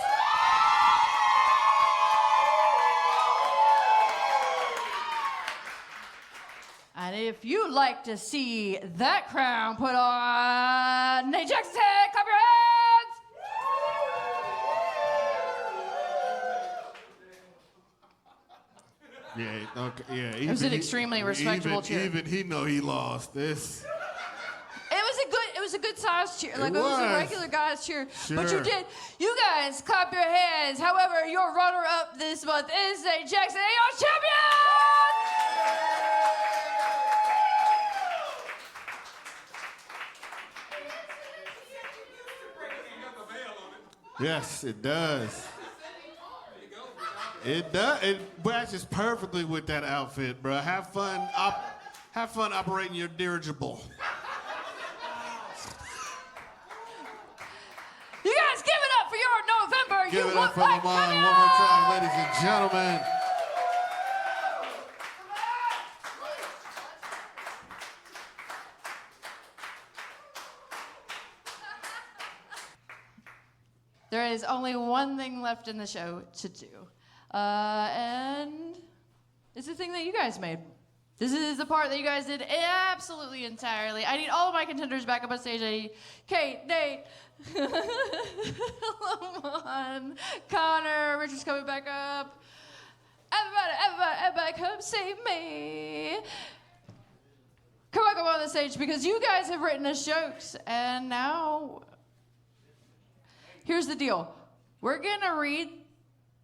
And if you'd like to see that crown put on Nate Jackson's head, clap your hands. Yeah, okay, yeah. It was an extremely respectable cheer. Even he know he lost this. It was a good size cheer. Like it was a was. regular guy's cheer. But Sure. you did. You guys clap your hands. However, your runner-up this month is Nate Jackson, your champion. Yes, it does. It does. It matches perfectly with that outfit, bro. Have fun operating your dirigible. You guys give it up for your November. Give You it up look for like Lamon champions. one more time, ladies and gentlemen. There is only one thing left in the show to do. And it's a thing that you guys made. This is the part that you guys did absolutely entirely. I need all of my contenders back up on stage. I need Kate, Nate, Lamon, Connor, Richard's coming back up. Everybody, come save me. Come back up on the stage because you guys have written us jokes. And now, here's the deal. We're going to read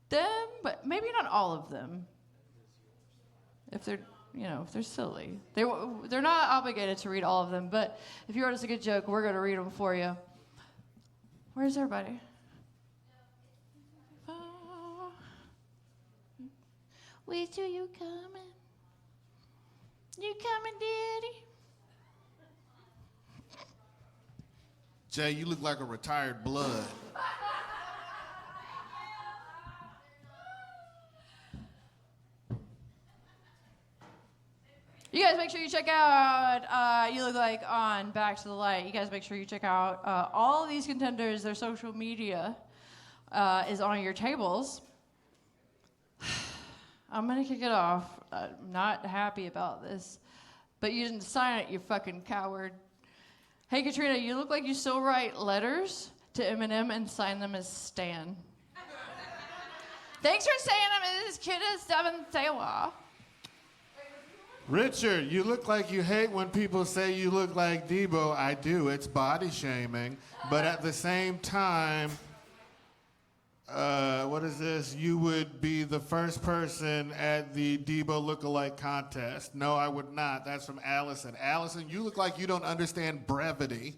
them, but maybe not all of them. If they're silly. They're not obligated to read all of them, but if you wrote us a good joke, we're going to read them for you. Where's everybody? Oh, wait till you coming. You coming, Daddy? Jay, you look like a retired blood. You guys make sure you check out, you look like on Back to the Light. You guys make sure you check out all of these contenders. Their social media is on your tables. I'm going to kick it off. I'm not happy about this, but you didn't sign it, you fucking coward. Hey, Katrina, you look like you still write letters to Eminem and sign them as Stan. Thanks for saying I'm as cute as Devin Sawa. Richard, you look like you hate when people say you look like Debo. I do. It's body shaming. But at the same time, what is this? You would be the first person at the Debo lookalike contest. No, I would not. That's from Allison. Allison, you look like you don't understand brevity.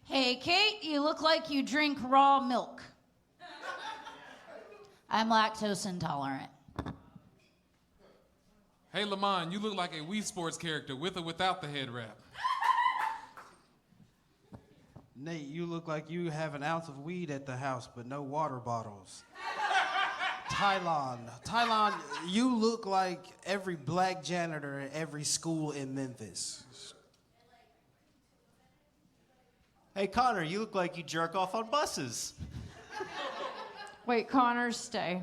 Hey, Kate, you look like you drink raw milk. I'm lactose intolerant. Hey, Lamon, you look like a Wii Sports character with or without the head wrap. Nate, you look like you have an ounce of weed at the house, but no water bottles. Tylon, you look like every black janitor at every school in Memphis. Hey, Connor, you look like you jerk off on buses. Wait, Connor, stay.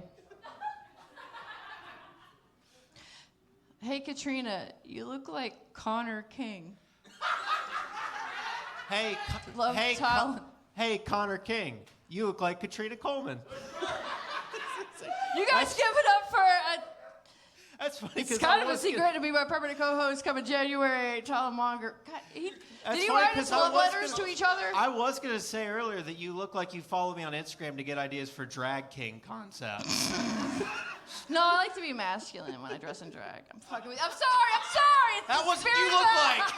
Hey, Katrina, you look like Connor King. Hey, Love talent. hey, Connor King, you look like Katrina Coleman. You guys give it up for That's funny. it's kind of a secret to be my permanent co-host coming January. Tyler Monger. God, did he funny write 'cause us I love was letters gonna- to each other? I was going to say earlier that you look like you follow me on Instagram to get ideas for drag king concepts. No, I like to be masculine when I dress in drag. I'm fucking with you. I'm sorry. It's That the wasn't spirit you of look it. like.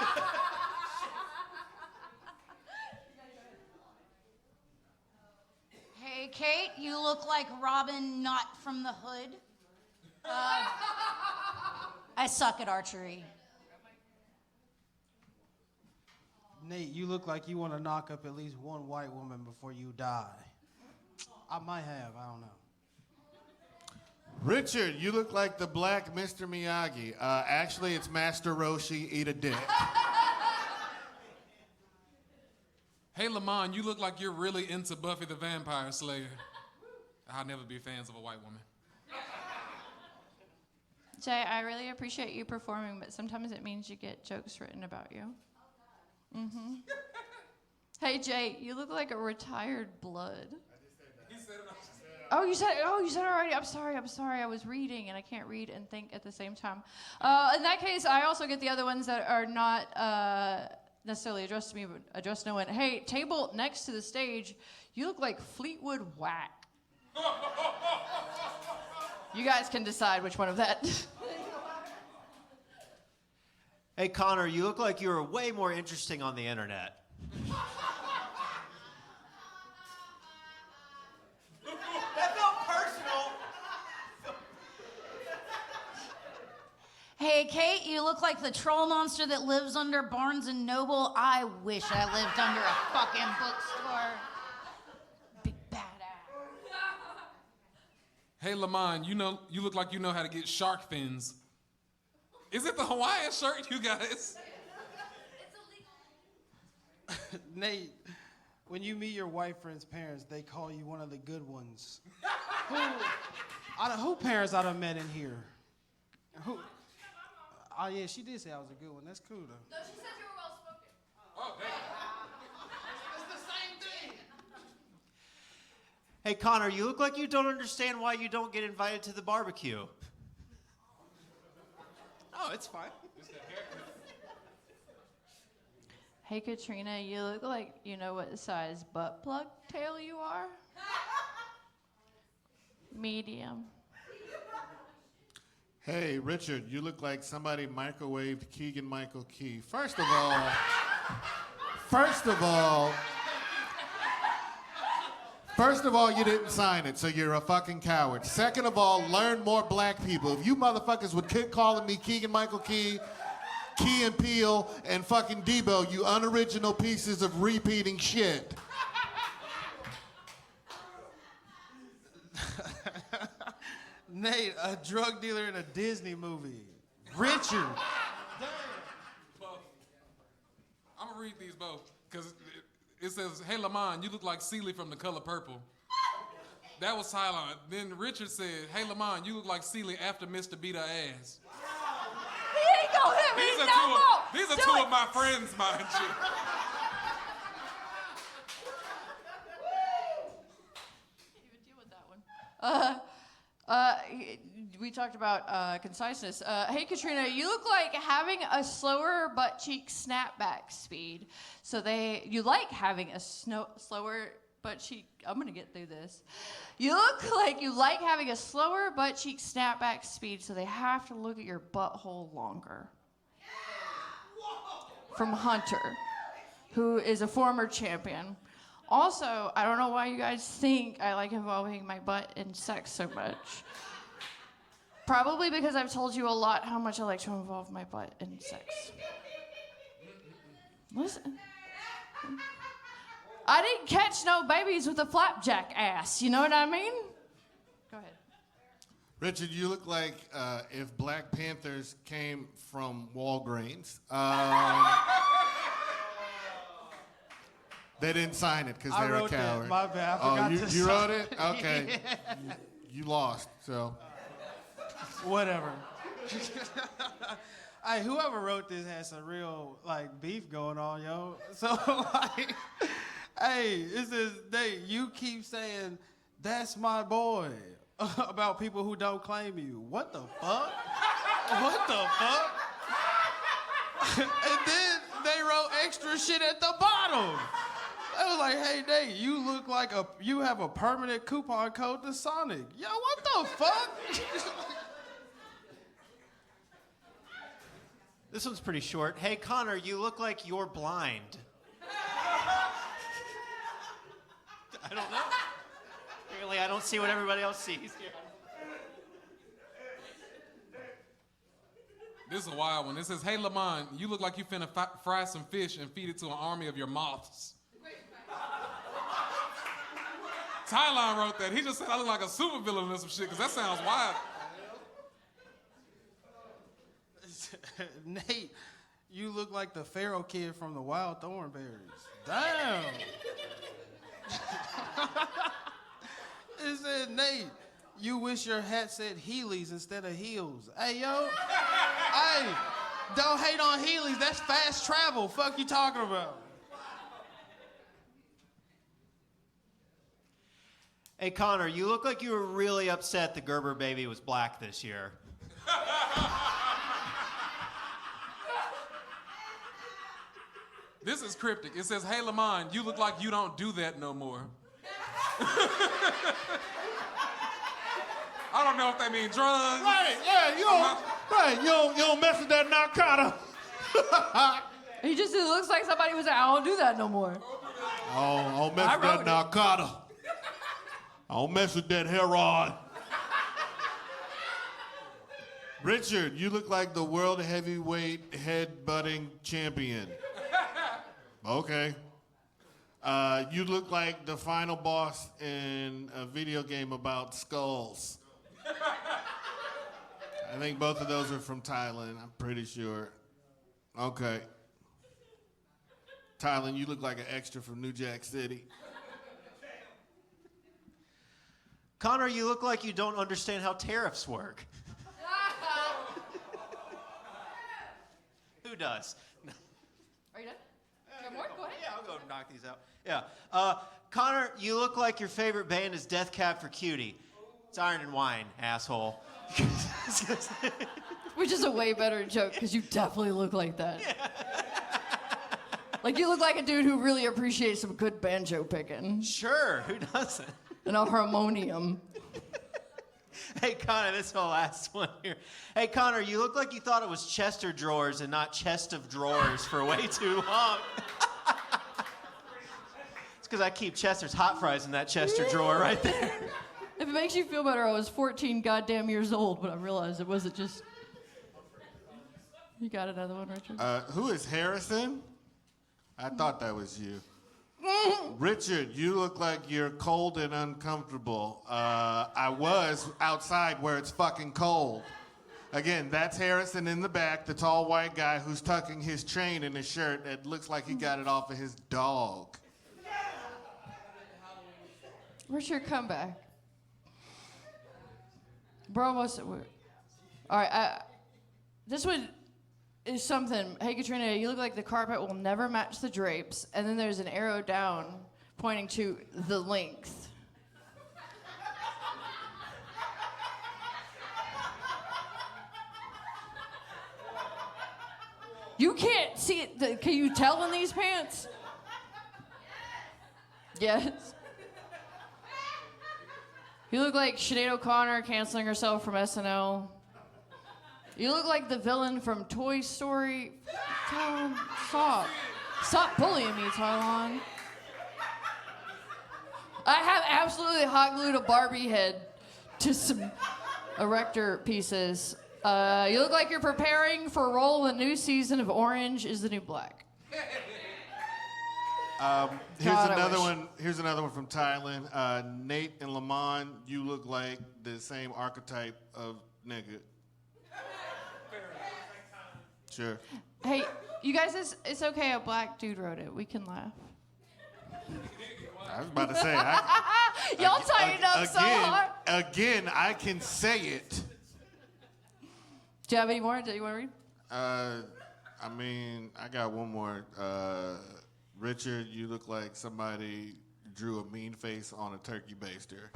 Hey, Kate, you look like Robin not from the hood. I suck at archery. Nate, you look like you want to knock up at least one white woman before you die. I might have, I don't know. Richard, you look like the black Mr. Miyagi. Actually, it's Master Roshi. Eat a dick. Hey, Lamon, you look like you're really into Buffy the Vampire Slayer. I'll never be fans of a white woman. Jay, I really appreciate you performing, but sometimes it means you get jokes written about you. Mm-hmm. Hey, Jay, you look like a retired blood. Oh, you said it already. I'm sorry. I was reading, and I can't read and think at the same time. In that case, I also get the other ones that are not necessarily addressed to me, but addressed to no one. Hey, table next to the stage, you look like Fleetwood Whack. You guys can decide which one of that. Hey, Connor, you look like you were way more interesting on the internet. That felt personal. Hey, Kate, you look like the troll monster that lives under Barnes and Noble. I wish I lived under a fucking bookstore. Big badass. Hey, Lamon, you look like you know how to get shark fins. Is it the Hawaiian shirt, you guys? Nate, When you meet your white friend's parents, they call you one of the good ones. Who parents I done met in here? Who? Oh yeah, she did say I was a good one. That's cool though. No, she said you were well spoken. Oh, damn. It's the same thing. Hey, Connor, you look like you don't understand why you don't get invited to the barbecue. Oh, it's fine. Hey, Katrina, you look like you know what size butt plug tail you are. Medium. Hey, Richard, you look like somebody microwaved Keegan-Michael Key. First of all, you didn't sign it, so you're a fucking coward. Second of all, learn more black people. If you motherfuckers would keep calling me Keegan-Michael Key, Key and Peele, and fucking Debo, you unoriginal pieces of repeating shit. Nate, a drug dealer in a Disney movie. Richard. I'm gonna read these both because it says, "Hey Lamon, you look like Celie from The Color Purple." That was Tyler. Then Richard said, "Hey Lamon, you look like Celie after Mr. Beat her ass." He ain't gonna hit me no more. These are Do two it. of my friends, mind you. Can't even deal with that one. We talked about conciseness. Hey, Katrina, you look like having a slower butt cheek snapback speed. So you like having a slower butt cheek. I'm gonna get through this. You look like you like having a slower butt cheek snapback speed, so they have to look at your butthole longer. From Hunter, who is a former champion. Also, I don't know why you guys think I like involving my butt in sex so much. Probably because I've told you a lot how much I like to involve my butt in sex. Listen. I didn't catch no babies with a flapjack ass, you know what I mean? Go ahead. Richard, you look like if Black Panthers came from Walgreens. They didn't sign it because I they're a wrote that. coward. My bad. I Oh, forgot you to wrote sign it? Okay. You lost, so. Whatever. Hey, whoever wrote this has some real like beef going on, yo. So like, hey, it says you keep saying that's my boy about people who don't claim you. What the fuck? What the fuck? And then they wrote extra shit at the bottom. They was like, hey, Nate, you look like you have a permanent coupon code to Sonic. Yo, what the fuck? This one's pretty short. Hey, Connor, you look like you're blind. I don't know. Really, I don't see what everybody else sees here. This is a wild one. It says, "Hey Lamon, you look like you finna fry some fish and feed it to an army of your moths." Tylon wrote that. He just said I look like a supervillain or some shit, because that sounds wild. Nate, you look like the Pharaoh kid from the Wild Thornberries. Damn. It said, Nate, you wish your hat said Heelys instead of heels. Hey, yo. Hey, don't hate on Heelys. That's fast travel. Fuck you talking about? Hey, Connor, you look like you were really upset the Gerber baby was black this year. This is cryptic. It says, "Hey Lamon, you look like you don't do that no more." I don't know if they mean drugs. Right, yeah, you don't mess with that narcotic. He just it looks like somebody was like, I don't do that no more. I don't mess with that narcotic. I don't mess with that heroin. Richard, you look like the world heavyweight head-butting champion. Okay. You look like the final boss in a video game about skulls. I think both of those are from Thailand, I'm pretty sure. Okay. Tylen, you look like an extra from New Jack City. Connor, you look like you don't understand how tariffs work. Who does? Are you done? Do you have more? Go ahead. Yeah, I'll go knock these out. Yeah. Connor, you look like your favorite band is Death Cab for Cutie. It's Iron and Wine, asshole. Which is a way better joke because you definitely look like that. Like you look like a dude who really appreciates some good banjo picking Sure, who doesn't? and a harmonium. Hey, Connor, this is the last one here. Hey, Connor, you look like you thought it was Chester drawers and not chest of drawers for way too long. It's because I keep Chester's hot fries in that Chester drawer right there. If it makes you feel better, I was 14 goddamn years old, but I realized it wasn't just... You got another one, Richard? Who is Harrison? I thought that was you. Richard, you look like you're cold and uncomfortable. I was outside where it's fucking cold. Again, that's Harrison in the back, the tall white guy who's tucking his chain in his shirt. It looks like he got it off of his dog. Richard, come back. We're almost... All right, this one is something. Hey, Katrina, you look like the carpet will never match the drapes. And then there's an arrow down pointing to the length. You can't see it. Can you tell in these pants? Yes. You look like Sinead O'Connor canceling herself from SNL. You look like the villain from Toy Story. Talon, stop bullying me, Talon. I have absolutely hot glued a Barbie head to some erector pieces. You look like you're preparing for a role in the new season of Orange is the New Black. Here's another one from Thailand. Nate and Lamon, you look like the same archetype of nigga. Sure. Hey, you guys, it's okay. A black dude wrote it. We can laugh. I was about to say. Y'all tightened up so hard. Again, I can say it. Do you have any more? Do you want to read? I mean, I got one more. Richard, you look like somebody drew a mean face on a turkey baster.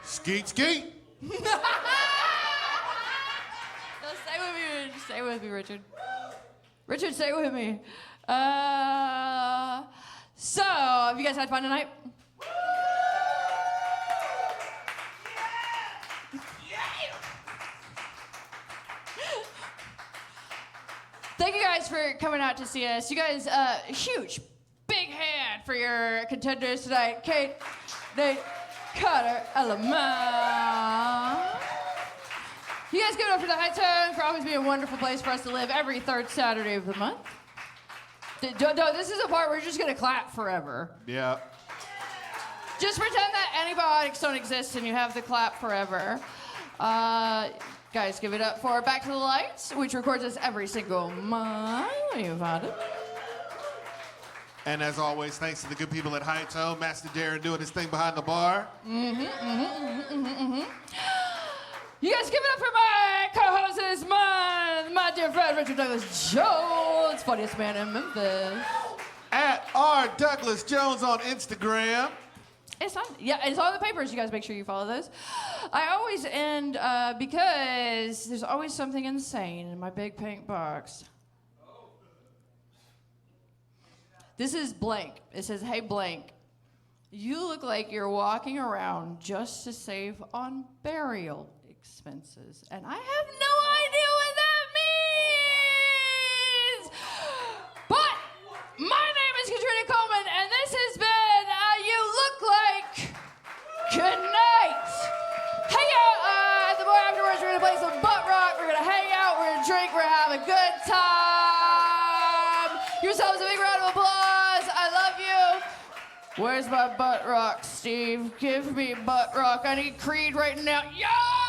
Skeet, skeet. No, stay with me. Stay with me, Richard. Richard, stay with me. So, have you guys had fun tonight? Thank you guys for coming out to see us. You guys, huge, big hand for your contenders tonight. Kate, Nate, Carter, Lamon. You guys give it up for the High Tone for always being a wonderful place for us to live every third Saturday of the month. This is a part where you're just gonna clap forever. Yeah. Just pretend that antibiotics don't exist and you have the clap forever. Guys, give it up for Back to the Lights, which records us every single month. You found it. And as always, thanks to the good people at High Toe, Master Darren doing his thing behind the bar. You guys give it up for my co-host this month, my dear friend Richard Douglas Jones, funniest man in Memphis. At R. Douglas Jones on Instagram. It's on the papers. You guys make sure you follow those. I always end because there's always something insane in my big pink box. This is blank. It says, "Hey blank, you look like you're walking around just to save on burial expenses," and I have no idea what that means. But my name is Katrina Coleman, and this has been You Look Like. Good night. Hang out at the bar afterwards. We're gonna play some butt rock. We're gonna hang out. We're gonna drink. We're gonna have a good time. Yourselves a big round of applause. I love you. Where's my butt rock, Steve? Give me butt rock. I need Creed right now. Yeah!